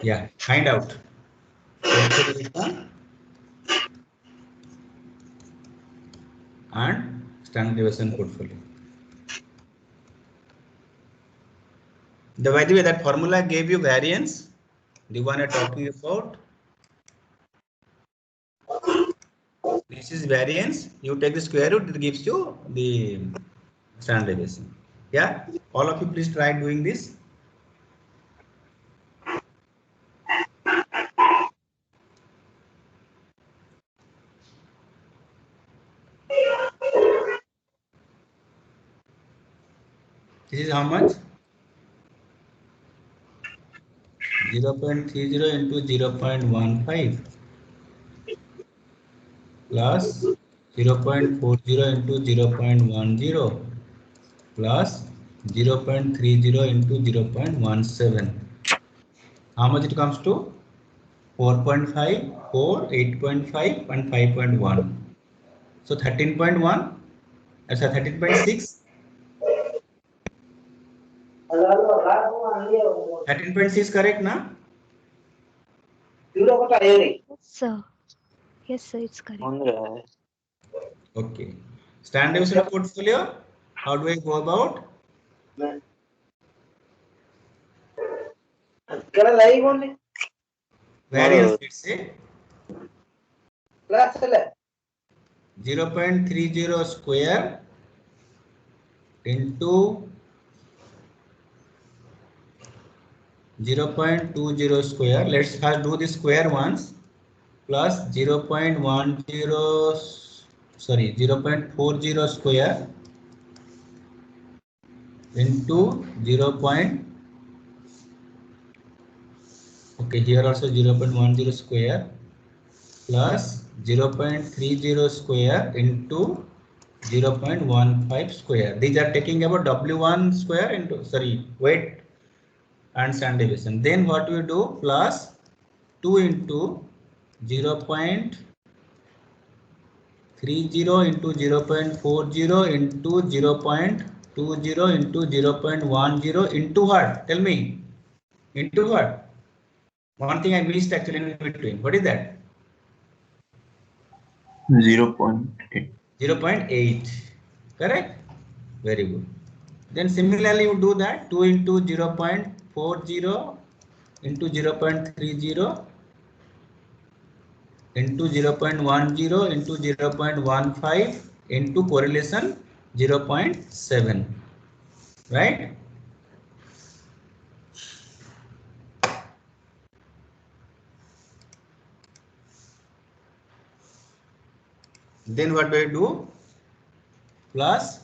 A: Yeah, find out. And standard deviation portfolio. By the way, that formula gave you variance, the one I'm talking about. This is variance. You take the square root, it gives you the standard deviation. Yeah, all of you please try doing this. This is how much? 0.30 into 0.15 plus 0.40 into 0.10 plus 0.30 into 0.17. How much it comes to? 4.5, 4, 8.5 and 5.1. So 13.1, that's a 13.6. 13.6 correct, na?
D: Yes, sir. Yes, sir, it's correct.
A: Okay. Standard deviation portfolio, how do I go about? Variance, let's say 0.30 square into 0.20 square. Let's first do the square ones, plus 0.40 square into 0. Okay, here also 0.10 square plus 0.30 square into 0.15 square. These are taking about W1 square into, weight and standard deviation. Then what we do, plus 2 into 0.30 into 0.40 into 0.20 into 0.10 into what? Tell me. Into what? One thing I missed actually in between. What is that?
B: 0.8.
A: 0.8. Correct? Very good. Then similarly you do that 2 into 0.40 into 0.30 into 0.10 into 0.15 into correlation 0.7, right? Then what do I do? Plus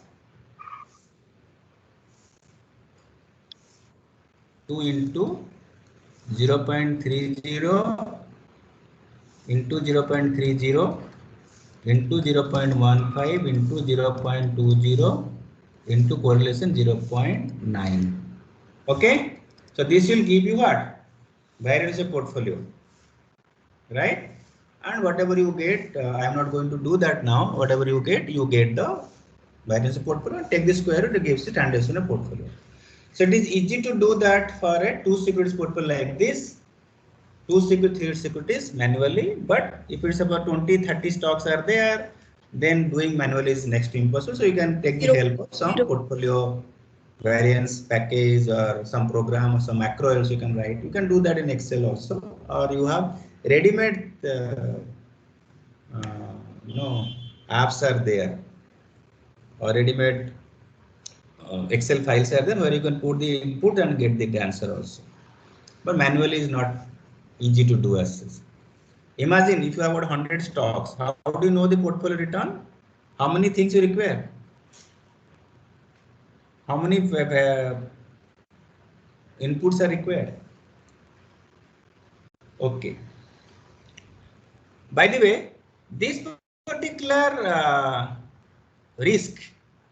A: 2 into 0.30 into 0.30 into 0.15 into 0.20 into correlation 0.9. Okay, so this will give you what? Variance of portfolio, right? And whatever you get, I am not going to do that now. Whatever you get the variance of portfolio. Take the square root, it gives the transaction of portfolio. So it is easy to do that for a 2 securities portfolio like this. 2 securities, 3 securities manually, but if it's about 20-30 stocks are there, then doing manually is next to impossible. So you can take the help of some portfolio variance package or some program or some macro also you can write. You can do that in Excel also, or you have ready-made apps are there, or ready-made Excel files are there where you can put the input and get the answer also. But manually is not easy to do as such. Imagine if you have got 100 stocks, how do you know the portfolio return? How many things you require? How many inputs are required? Okay. By the way, this particular risk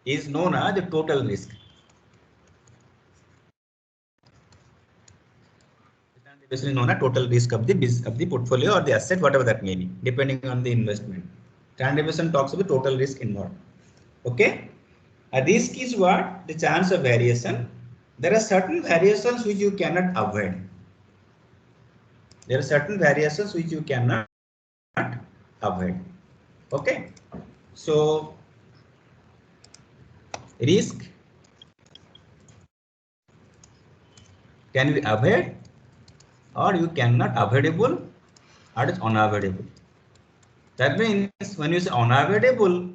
A: is known as the total risk. This is known as total risk of the portfolio or the asset, whatever that may be, depending on the investment. Standard deviation talks about the total risk involved. Okay. A risk is what? The chance of variation. There are certain variations which you cannot avoid. There are certain variations which you cannot avoid. Okay. So risk can be avoided, or you cannot avoidable, or it's unavoidable. That means when you say unavoidable,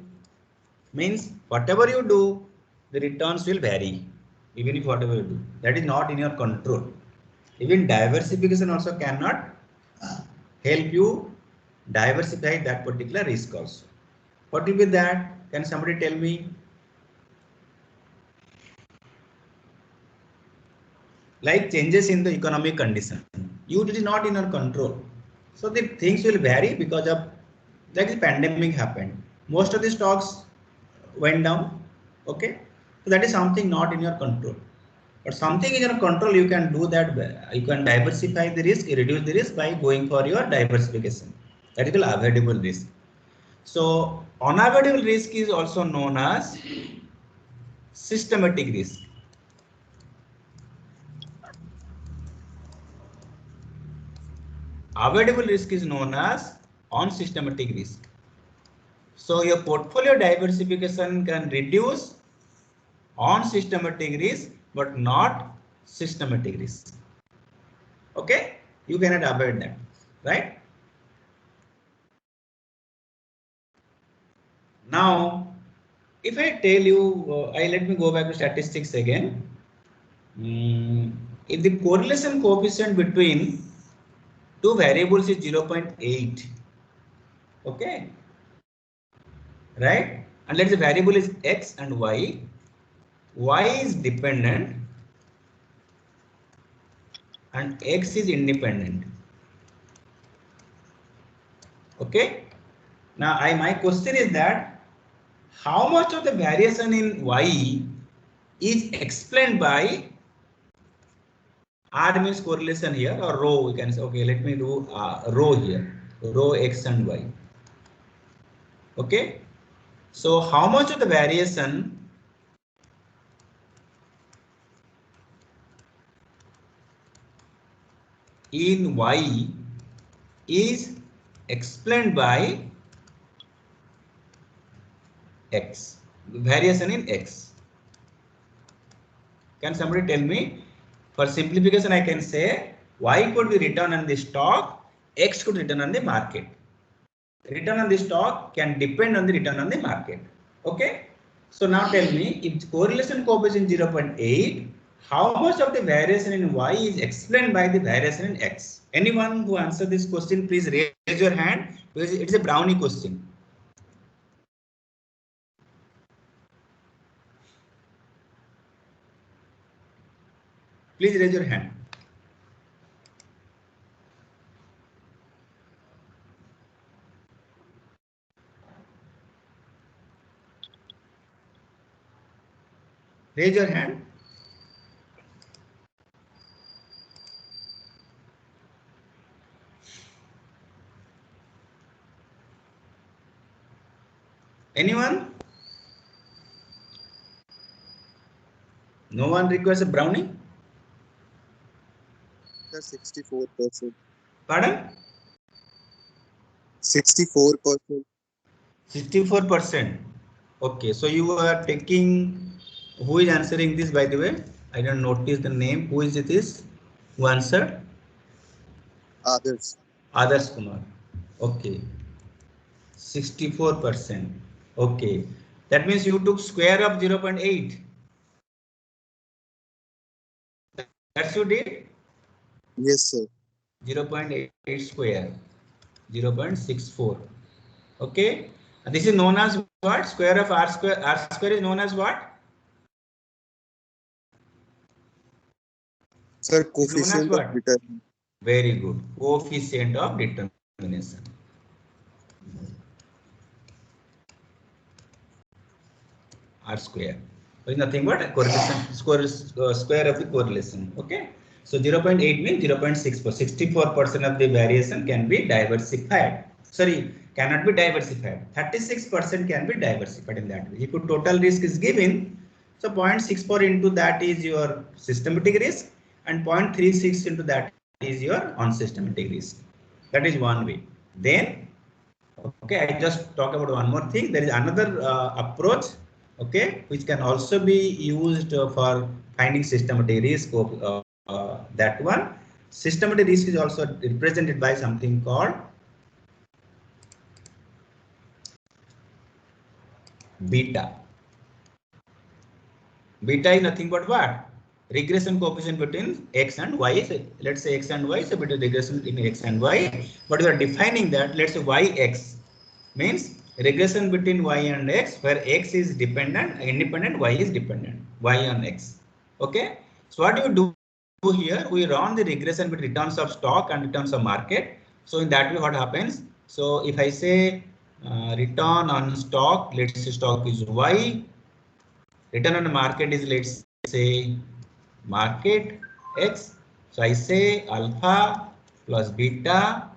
A: means whatever you do, the returns will vary, even if whatever you do. That is not in your control. Even diversification also cannot help you diversify that particular risk also. What will be that? Can somebody tell me? Like changes in the economic condition. It is not in your control. So the things will vary because of, like the pandemic happened. Most of the stocks went down. Okay. So that is something not in your control. But something in your control, you can do that. You can diversify the risk, reduce the risk by going for your diversification. That is called avoidable risk. So unavoidable risk is also known as systematic risk. Avoidable risk is known as unsystematic risk. So your portfolio diversification can reduce unsystematic risk, but not systematic risk. Okay, you cannot avoid that, right? Now, if I tell you, let me go back to statistics again. If the correlation coefficient between two variables is 0.8, okay, right? And let's say variable is x and y. Y is dependent and x is independent. Okay. Now, my question is that how much of the variation in y is explained by R means correlation here, or rho? We can say, okay, let me do rho here, rho x and y. Okay. So how much of the variation in y is explained by X. Variation in X. Can somebody tell me? For simplification, I can say Y could be written on the stock, X could be written on the market. Return on the stock can depend on the return on the market. Okay. So now tell me, if correlation coefficient 0.8, how much of the variation in Y is explained by the variation in X? Anyone who answer this question, please raise your hand, because it is a brownie question. Please raise your hand. Raise your hand. Anyone? No one requires a brownie?
L: 64%.
A: Pardon?
L: 64%.
A: 64%. Okay, so you are taking, who is answering this, by the way? I don't notice the name. Who is it is? Who answered?
L: Others.
A: Adarsh Kumar. Okay. 64%. Okay. That means you took square of 0.8. That's you did?
L: Yes, sir.
A: 0.8 square. 0.64. Okay. And this is known as what? Square of r square. R square is known as what?
L: Sir,
A: It's known as
L: coefficient
A: what?
L: of determinant.
A: Very good. Coefficient of determination. R square. So it's nothing but a correlation square of the correlation. Okay. So 0.8 means 0.64. 64% of the variation can be diversified. Sorry, cannot be diversified. 36% can be diversified in that way. If your total risk is given, so 0.64 into that is your systematic risk, and 0.36 into that is your unsystematic risk. That is one way. Then, okay, I just talk about one more thing. There is another approach, okay, which can also be used for finding systematic risk of that one. Systematic risk is also represented by something called beta. Beta is nothing but what? Regression coefficient between X and Y. Let's say X and Y, so between regression between X and Y. But we are defining that, let's say YX means regression between Y and X, where X is dependent, independent, Y is dependent, Y on X. Okay. So what you do here, we run the regression with returns of stock and returns of market. So in that way, what happens? So if I say return on stock, let's say stock is Y. Return on the market is, let's say, market X. So I say alpha plus beta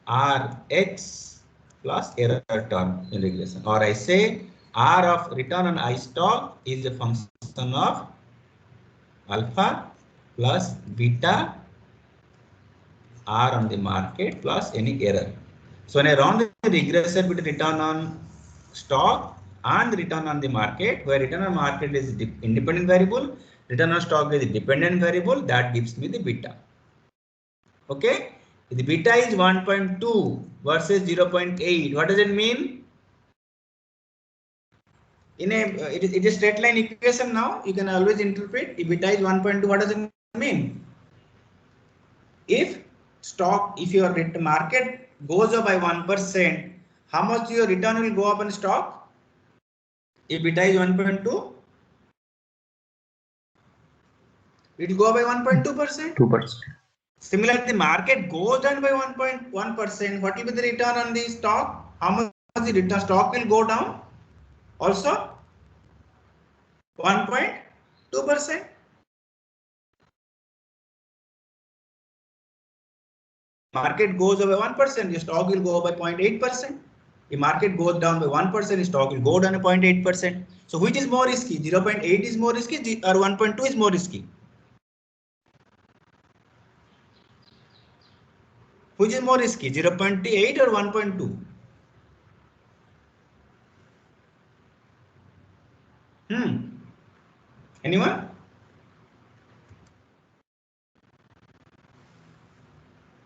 A: Rx plus error term in regression. Or I say R of return on I stock is a function of alpha plus beta R on the market plus any error. So when I run the regression between return on stock and return on the market, where return on market is independent variable, return on stock is a dependent variable, that gives me the beta. Okay, the beta is 1.2 versus 0.8. What does it mean? In a it is a straight line equation. Now you can always interpret if beta is 1.2. What does it mean? If stock, if your market goes up by 1%, how much your return will go up in stock? If beta is 1.2, it will go up by 1.2%.
B: 2%.
A: Similarly, the market goes down by 1.1%. What will be the return on the stock? How much the return stock will go down? Also 1.2%. Market goes up by 1%, your stock will go up by 0.8%. If market goes down by 1%, stock will go down by 0.8%. So which is more risky? 0.8 is more risky or 1.2 is more risky? Which is more risky? 0.8 or 1.2? Anyone?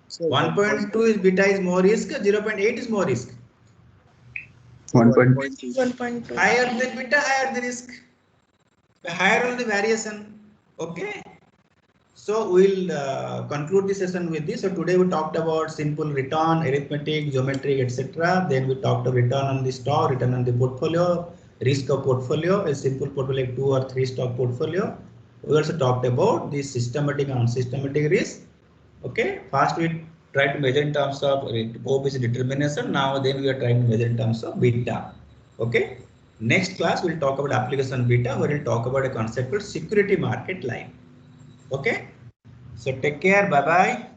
L: Sir,
A: 1.2 is beta is more risk, 0.8 is more risk.
B: 1.2.
M: 1.2.
A: Higher the beta, higher the risk. The higher on the variation. Okay. So we'll conclude this session with this. So today we talked about simple return, arithmetic, geometric, etc. Then we talked about return on the stock, return on the portfolio, risk of portfolio, a simple portfolio like 2 or 3 stock portfolio. We also talked about the systematic and unsystematic risk. Okay. First we try to measure in terms of coefficient determination. Now then we are trying to measure in terms of beta. Okay. Next class we'll talk about application beta, where we'll talk about a concept called security market line. Okay. So take care. Bye bye.